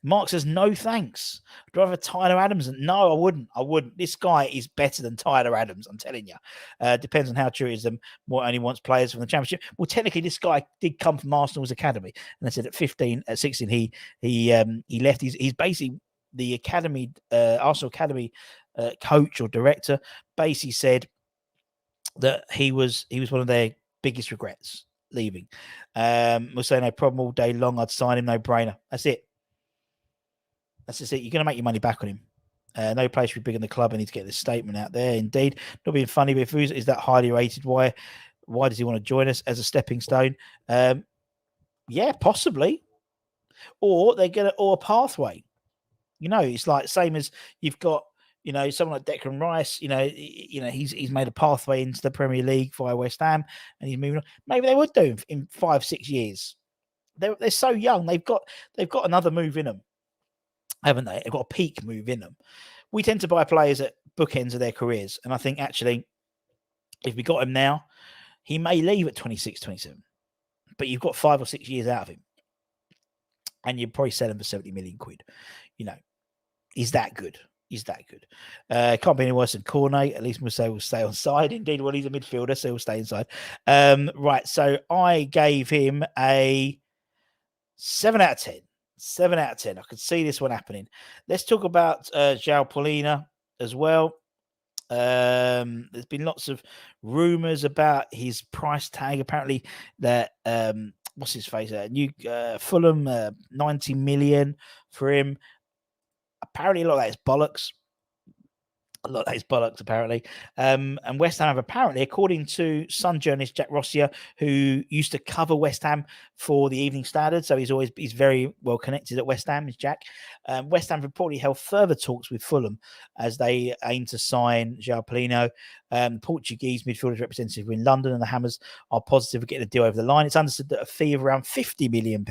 Mark says, no thanks. Do I have a Tyler Adams? No, I wouldn't. This guy is better than Tyler Adams, I'm telling you. Depends on how true it is. More only wants players from the Championship. Well, technically, this guy did come from Arsenal's academy. And I said at 16, he left. He's basically the academy, Arsenal academy coach or director, basically said that he was one of their biggest regrets leaving. We'll say no problem all day long. I'd sign him, no brainer. That's it. You're going to make your money back on him. No place should be big in the club. I need to get this statement out there. Indeed, not being funny, but if he is that highly rated, why does he want to join us as a stepping stone? Yeah, possibly. Or or a pathway. It's like same as you've got. Someone like Declan Rice, he's made a pathway into the Premier League via West Ham, and he's moving on. Maybe they would do in 5-6 years. They're so young. They've got another move in them, haven't they? They've got a peak move in them. We tend to buy players at bookends of their careers, and I think actually, if we got him now, he may leave at 26, 27, but you've got 5 or 6 years out of him, and you'd probably sell him for 70 million quid. He's that good. Can't be any worse than Cornet. At least Musah will stay on side. Indeed, well, he's a midfielder, so he'll stay inside. Right, so I gave him a 7 out of 10. 7 out of 10. I could see this one happening. Let's talk about João Paulina as well. There's been lots of rumours about his price tag. Apparently, that what's his face? Fulham 90 million for him. Apparently, a lot of that is bollocks. Apparently. And West Ham have apparently, according to Sun journalist Jack Rossier, who used to cover West Ham for the Evening Standard, so he's very well connected at West Ham, is Jack. West Ham reportedly held further talks with Fulham as they aim to sign João Paulino. Portuguese midfielders representative in London, and the Hammers are positive of getting a deal over the line. It's understood that a fee of around £50 million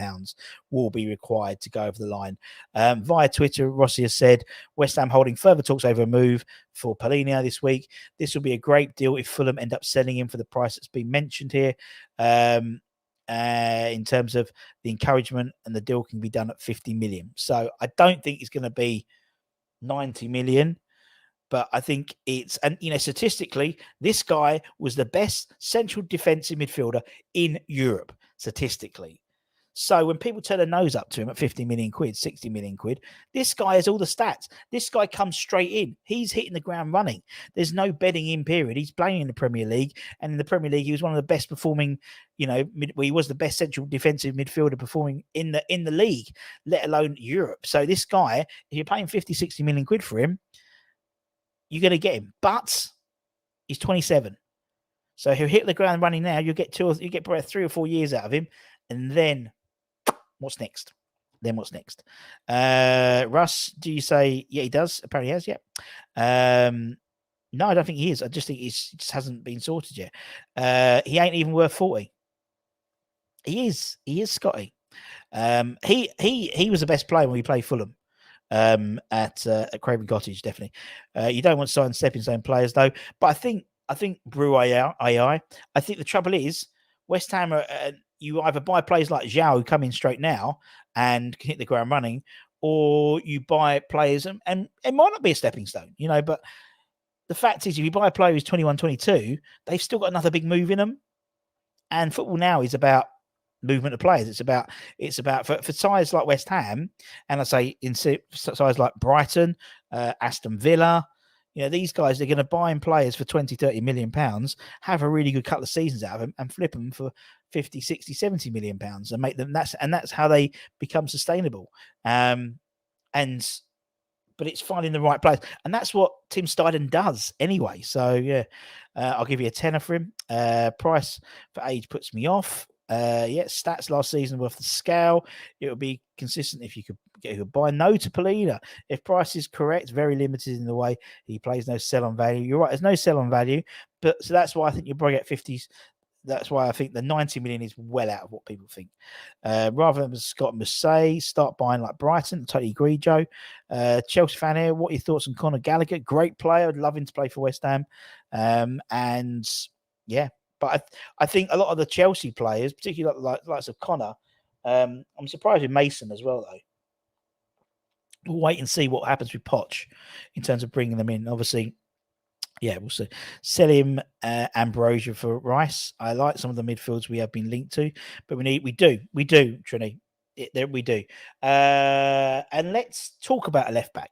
will be required to go over the line. Via Twitter, Rossi has said West Ham holding further talks over a move for Paulino this week. This will be a great deal if Fulham end up selling him for the price that's been mentioned here. In terms of the encouragement, and the deal can be done at 50 million. So I don't think it's going to be 90 million. But I think statistically, this guy was the best central defensive midfielder in Europe, statistically. So when people turn their nose up to him at 50 million quid, 60 million quid, this guy has all the stats. This guy comes straight in. He's hitting the ground running. There's no bedding in period. He's playing in the Premier League. And in the Premier League, he was one of the best performing, he was the best central defensive midfielder performing in the league, let alone Europe. So this guy, if you're paying 50, 60 million quid for him, you're going to get him. But he's 27. So he'll hit the ground running now. You get probably 3 or 4 years out of him. And then what's next? Russ, do you say, yeah, he does? Apparently he has, yeah. No, I don't think he is. I just think he just hasn't been sorted yet. He ain't even worth 40. He is Scotty. He was the best player when we played Fulham at Craven Cottage, definitely. You don't want to sign stepping stone players though, but I think Brew AI. I think the trouble is West Ham you either buy players like Zhao who come in straight now and can hit the ground running, or you buy players and it might not be a stepping stone, but the fact is if you buy a player who's 21, 22, they've still got another big move in them. And football now is about movement of players. It's about for sides like West Ham, and I say in sides like Brighton, Aston Villa, these guys, they're going to buy in players for 20, 30 million pounds, have a really good couple of seasons out of them and flip them for 50, 60, 70 million pounds and make them that's how they become sustainable. But it's finding the right players. And that's what Tim Steidten does anyway. So, yeah, I'll give you a tenner for him. Price for age puts me off. Stats last season were off the scale. It would be consistent if you could get a buy. No to Polina. If price is correct, very limited in the way he plays, no sell on value. You're right, there's no sell on value. But so that's why I think you'll probably get 50s. That's why I think the 90 million is well out of what people think. Rather than Scott Musah, start buying like Brighton. Totally agree, Joe. Chelsea fan here. What are your thoughts on Conor Gallagher? Great player. I'd love him to play for West Ham. And yeah, but I think a lot of the Chelsea players, particularly like likes of Conor, I'm surprised with Mason as well, though. We'll wait and see what happens with Poch in terms of bringing them in. Obviously, yeah, we'll see. Sell him Ambrosia for Rice. I like some of the midfields we have been linked to, but we do, Trini. We do. And let's talk about a left back.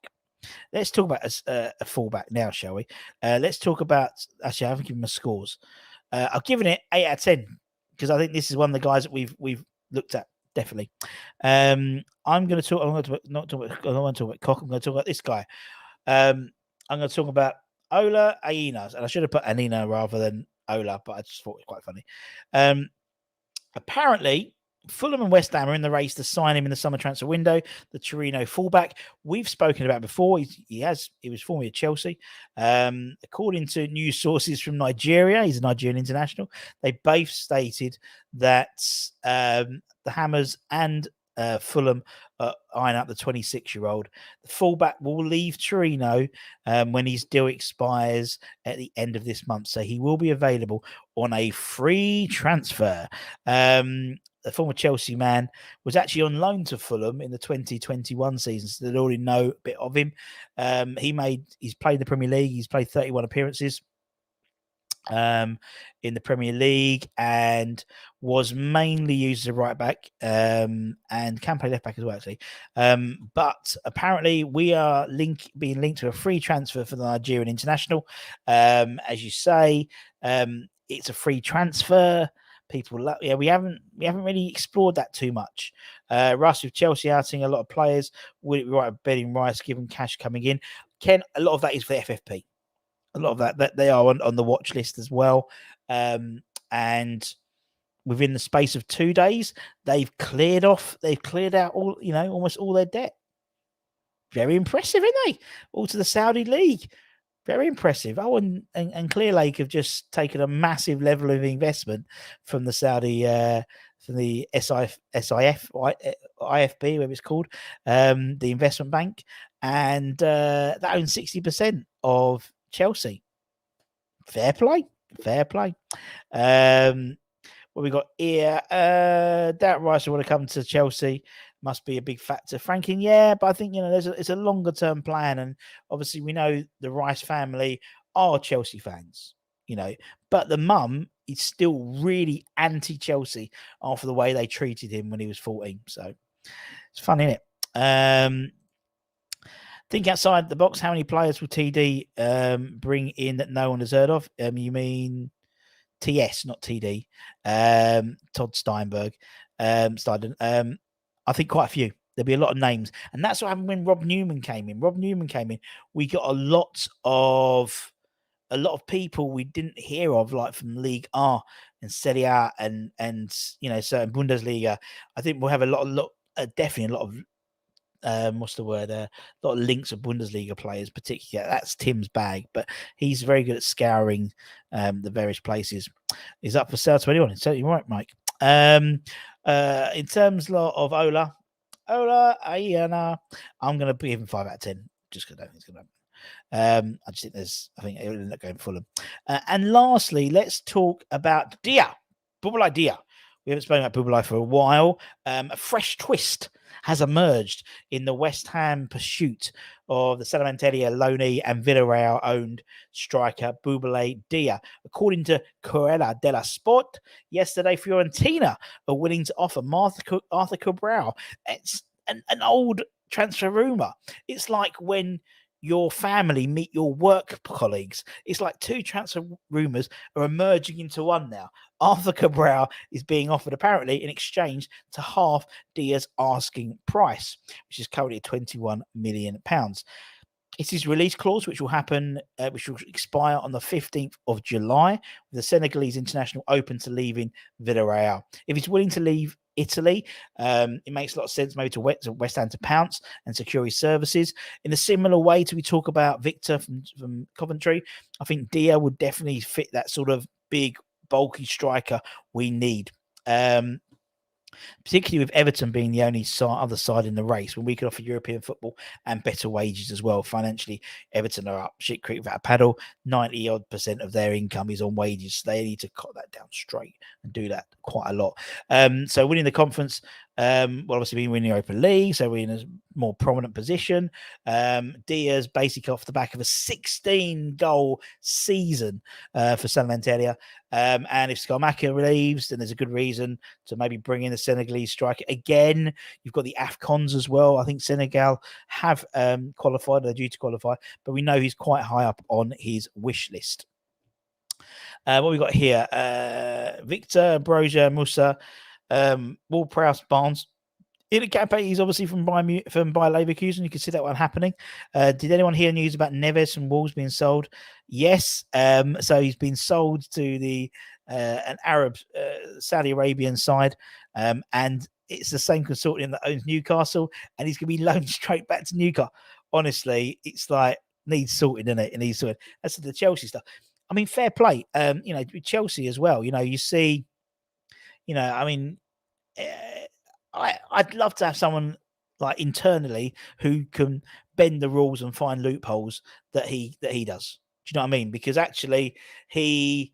Let's talk about a fullback now, shall we? Let's talk about. Actually, I haven't given my scores. I've given it 8 out of 10 because I think this is one of the guys that we've looked at definitely. I'm going to talk. I don't want to talk about Koch. I'm going to talk about this guy. I'm going to talk about Ola Aina, and I should have put Anina rather than Ola, but I just thought it was quite funny. Apparently, Fulham and West Ham are in the race to sign him in the summer transfer window. The Torino fullback we've spoken about before. He was formerly at Chelsea. According to news sources from Nigeria, he's a Nigerian international. They both stated that the Hammers and Fulham eyeing up the 26-year-old. The fullback will leave Torino when his deal expires at the end of this month. So he will be available on a free transfer. The former Chelsea man was actually on loan to Fulham in the 2021 season, so they already know a bit of him. He's played the Premier League. He's played 31 appearances in the Premier League and was mainly used as a right back and can play left back as well, actually. But apparently we are being linked to a free transfer for the Nigerian international. As you say, it's a free transfer. We haven't really explored that too much. Russ, with Chelsea outing a lot of players, would it be right betting Rice given cash coming in? Ken, a lot of that is for the FFP. A lot of that they are on the watch list as well. And within the space of 2 days, they've cleared out all, almost all their debt. Very impressive, isn't they? All to the Saudi League. Very impressive. Oh, and Clear Lake have just taken a massive level of investment from the Saudi, from the IFB, whatever it's called, the investment bank, and that owns 60% of Chelsea. Fair play. What we got here? Darren Rice will want to come to Chelsea. Must be a big factor. Franking, yeah, but I think it's a longer term plan, and obviously we know the Rice family are Chelsea fans. But the mum is still really anti-Chelsea after the way they treated him when he was 14. So it's fun, isn't it? Think outside the box. How many players will TD bring in that no one has heard of? You mean TS, not TD? Todd Steinberg, Steiden. I think quite a few. There'll be a lot of names, and that's what happened when Rob Newman came in. We got a lot of people we didn't hear of, like from League R and Serie A and certain Bundesliga. I think we'll have definitely a lot of what's the word? A lot of links of Bundesliga players, particularly. That's Tim's bag, but he's very good at scouring the various places. He's up for sale to anyone. So you're right, Mike. In terms of Ola, Ayana, I'm going to give him 5 out of 10, just because I don't think it's going to happen. I think it'll end up going Fulham. And lastly, let's talk about Dia. Bubalai Dia. We haven't spoken about Bubalai for a while. A fresh twist has emerged in the West Ham pursuit of the Salamanteria loanee and Villarreal-owned striker Bubalai Dia. According to Corriere della Sport, yesterday Fiorentina are willing to offer Arthur Cabral. It's an old transfer rumour. It's like when your family meet your work colleagues. It's like 2 transfer rumours are emerging into one now. Arthur Cabral is being offered apparently in exchange to half Dia's asking price, which is currently £21 million. It's his release clause, which will expire on the 15th of July, with the Senegalese international open to leaving Villarreal. If he's willing to leave Italy, it makes a lot of sense maybe to West Ham to pounce and secure his services. In a similar way to we talk about Victor from Coventry, I think Dia would definitely fit that sort of big, bulky striker we need. Particularly with Everton being the only other side in the race, when we could offer European football and better wages as well. Financially, Everton are up shit creek without a paddle. 90% of their income is on wages. So they need to cut that down straight and do that quite a lot. So winning the conference, obviously being winning the Europa League, so we're in a more prominent position. Diaz basically off the back of a 16-goal season for Salamanteria. And if Skamaka leaves, then there's a good reason to maybe bring in the Senegalese striker again. You've got the AFCONs as well. I think Senegal have qualified, they're due to qualify, but we know he's quite high up on his wish list. What we got here? Victor, Broja, Musah, Ward-Prowse, Barnes. He's obviously from Bayer Leverkusen. You can see that one happening. Did anyone hear news about Neves and Wolves being sold? Yes. So he's been sold to an Arab Saudi Arabian side, and it's the same consortium that owns Newcastle, and he's going to be loaned straight back to Newcastle. Honestly, it's like needs sorting, doesn't it? It needs sorting. That's the Chelsea stuff. I mean, fair play. Chelsea as well. You see. I'd love to have someone like internally who can bend the rules and find loopholes that he does. Do you know what I mean? Because actually they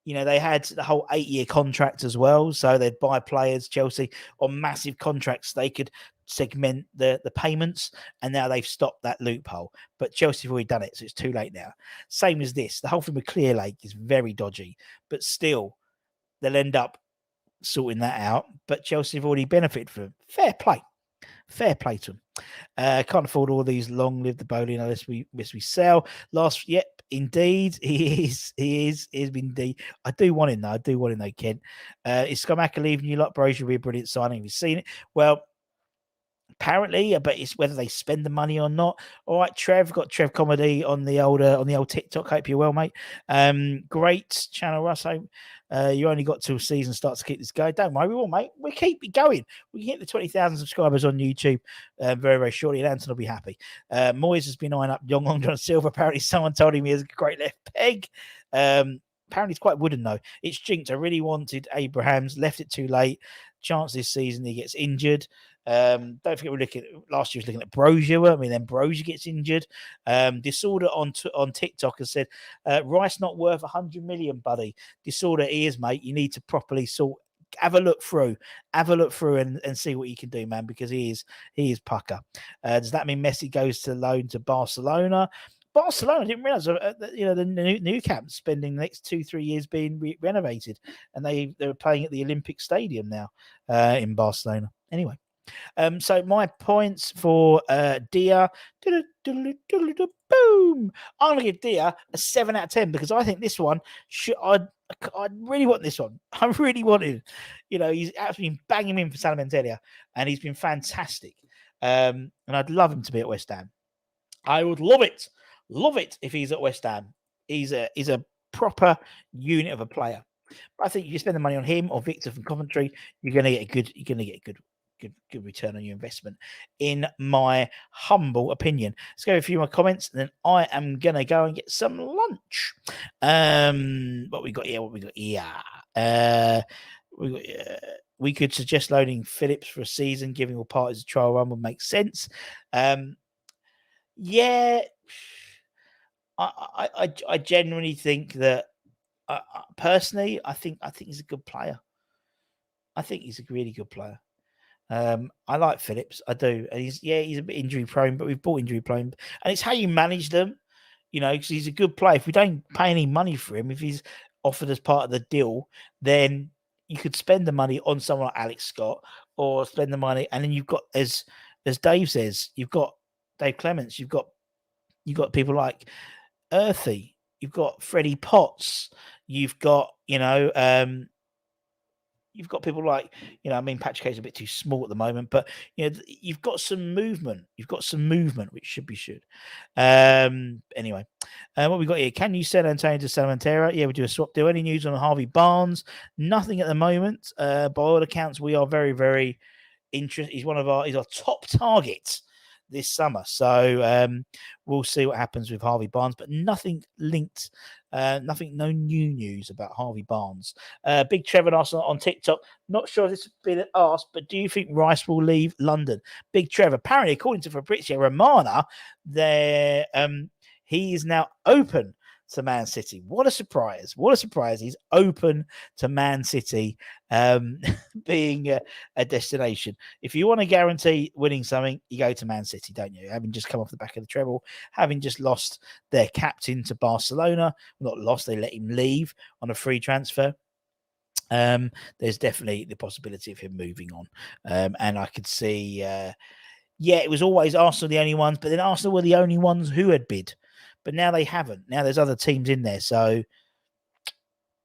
had the whole 8-year contract as well. So they'd buy players, Chelsea, on massive contracts. They could segment the payments, and now they've stopped that loophole. But Chelsea have already done it, so it's too late now. Same as this. The whole thing with Clear Lake is very dodgy, but still they'll end up sorting that out, but Chelsea have already benefited from it. Fair play to them. Can't afford all these long live the bowling unless we sell. Yep, indeed, he is indeed. I do want him though, Ken. Is Skamaka leaving you lot? Broja will be a brilliant signing. Have you seen it? Well, apparently, but it's whether they spend the money or not. All right, Trev comedy on the old TikTok. Hope you're well, mate. Great channel, Russ. You only got till season starts to keep this going. Don't worry, we will, mate. We keep it going. We can hit the 20,000 subscribers on YouTube very, very shortly, and Anton will be happy. Moyes has been eyeing up young Long John Silver. Apparently, someone told him he has a great left peg. Apparently, it's quite wooden though. It's jinked. I really wanted Abrahams, left it too late. Chance this season he gets injured. Don't forget last year was looking at Broja. I mean, then Broja gets injured. Disorder on TikTok has said Rice not worth 100 million, buddy. Disorder is, mate. You need to properly sort. Have a look through and see what you can do, man, because he is pucker. Does that mean Messi goes to loan to Barcelona? Barcelona, I didn't realise that, the new camp spending the next 2-3 years being renovated, and they're playing at the Olympic Stadium now in Barcelona. Anyway, so my points for Dia, boom. I'm gonna give Dia a 7 out of 10 because I think this one I really want this one. I really wanted. He's actually been banging in for Salernitana, and he's been fantastic. And I'd love him to be at West Ham. I would love it if he's at West Ham. He's a proper unit of a player. But I think you spend the money on him or Victor from Coventry, you're going to get a good return on your investment, in my humble opinion. Let's go a few more comments, and then I am going to go and get some lunch. What we got here? We could suggest loading Phillips for a season, giving all parties a trial run would make sense. Yeah, I genuinely think that. Personally, I think he's a good player. I think he's a really good player. I like Phillips. I do. And he's a bit injury prone, but we've bought injury prone. And it's how you manage them, because he's a good player. If we don't pay any money for him, if he's offered as part of the deal, then you could spend the money on someone like Alex Scott, or spend the money, and then you've got, as Dave says, you've got Dave Clements, you've got people like Earthy, you've got Freddie Potts, you've got you've got people like, Patrick Hayes is a bit too small at the moment, but you've got some movement. You've got some movement, which should be Anyway, what we got here? Can you sell Antonio to Salernitana? Yeah, we do a swap deal. Any news on Harvey Barnes? Nothing at the moment. By all accounts, we are very, very interested. He's our top target this summer. So we'll see what happens with Harvey Barnes, but nothing linked. No new news about Harvey Barnes. Big Trevor asked on TikTok, not sure if this has been asked, but do you think Rice will leave London? Big Trevor, apparently, according to Fabrizio Romano, he is now open to Man City. What a surprise. He's open to Man City being a destination. If you want to guarantee winning something, you go to Man City, don't you? Having just come off the back of the treble, having just lost their captain to Barcelona. Not lost, they let him leave on a free transfer. There's definitely the possibility of him moving on. And I could see, it was always Arsenal the only ones, but then Arsenal were the only ones who had bid. But now they haven't. Now there's other teams in there. So,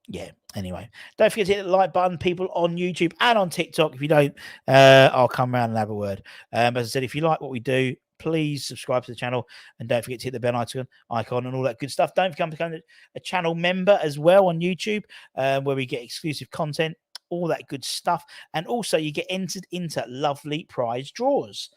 yeah. Anyway, don't forget to hit the like button, people on YouTube and on TikTok. If you don't, I'll come around and have a word. As I said, if you like what we do, please subscribe to the channel and don't forget to hit the bell icon and all that good stuff. Don't forget to become a channel member as well on YouTube, where we get exclusive content, all that good stuff. And also you get entered into lovely prize draws,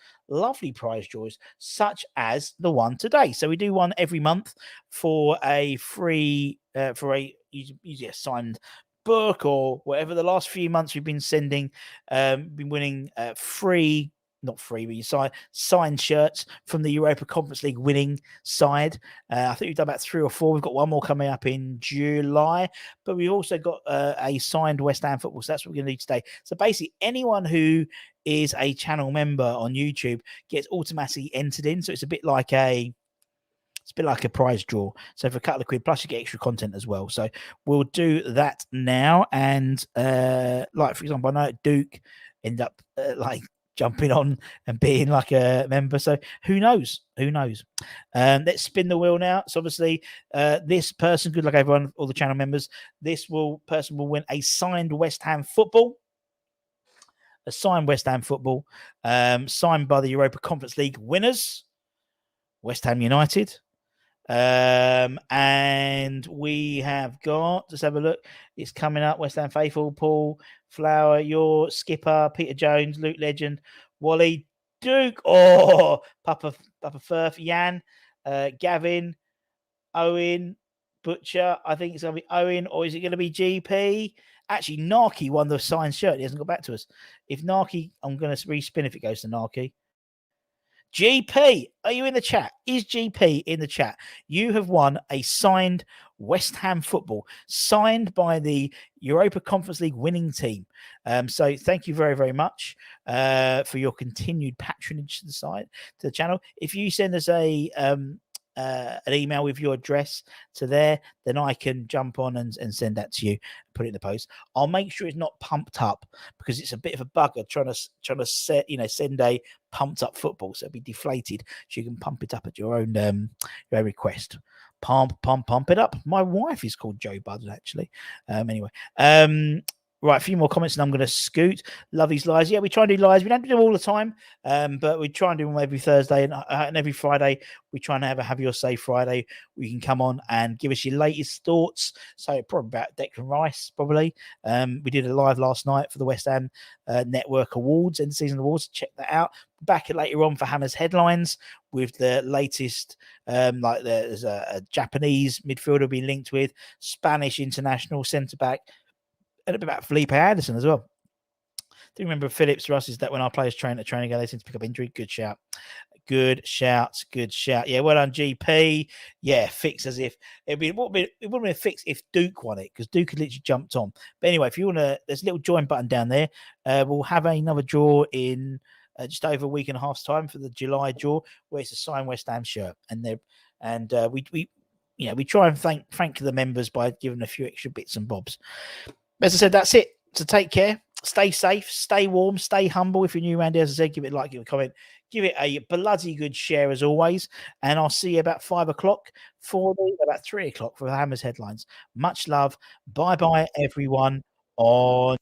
such as the one today. So we do one every month for a free, usually a signed book or whatever. The last few months we've been sending, been winning free, not free, but you signed shirts from the Europa Conference League winning side. I think we've done about 3 or 4. We've got one more coming up in July, but we've also got a signed West Ham football. So that's what we're going to do today. So basically, anyone who is a channel member on YouTube gets automatically entered in. So it's a bit like a prize draw. So for a couple of quid, plus you get extra content as well. So we'll do that now. And like, for example, I know Duke ended up jumping on and being like a member. So who knows? Let's spin the wheel now. So obviously this person, good luck everyone, all the channel members, person will win a signed West Ham football. Signed by the Europa Conference League winners, West Ham United. And we have got, let's have a look. It's coming up. West Ham faithful, Paul Flower, your skipper, Peter Jones, Luke Legend, Wally, Duke, Papa Firth, Jan, Gavin, Owen, Butcher. I think it's going to be Owen, or is it going to be GP? Actually, Narky won the signed shirt. He hasn't got back to us. If Narky, I'm going to respin if it goes to Narky. GP, are you in the chat? Is GP in the chat? You have won a signed West Ham football, signed by the Europa Conference League winning team. So thank you very, very much for your continued patronage to the channel. If you send us a an email with your address to there, then I can jump on and send that to you, put it in the post. I'll make sure it's not pumped up because it's a bit of a bugger trying to set, send a pumped up football, so it'll be deflated. So you can pump it up at your own request. Pump it up. My wife is called Joe Budden, actually. Anyway, right, a few more comments and I'm going to scoot. Love these lives. Yeah, we try and do lives. We don't do them all the time, but we try and do them every Thursday and every Friday. We try and have your say Friday. We can come on and give us your latest thoughts. So probably about Declan Rice, probably. We did a live last night for the West Ham Network Awards, end season awards. Check that out. Back later on for Hammer's headlines with the latest, like there's a Japanese midfielder being linked with, Spanish international centre back, and a bit about Felipe Anderson as well. Do you remember Phillips, Russ? Is that when our players train again, they seem to pick up injury? Good shout. Good shout. Yeah, well done, GP. Yeah, fix as if it wouldn't have been a fix if Duke won it, because Duke had literally jumped on. But anyway, if you want to, there's a little join button down there. We'll have another draw in just over a week and a half's time for the July draw, where it's a signed West Ham shirt, and we try and thank the members by giving a few extra bits and bobs. As I said, that's it. So take care, stay safe, stay warm, stay humble. If you're new around here, as I said, give it a like, give it a comment, give it a bloody good share as always. And I'll see you about 5 o'clock for about 3 o'clock for the Hammers headlines. Much love. Bye-bye, everyone. On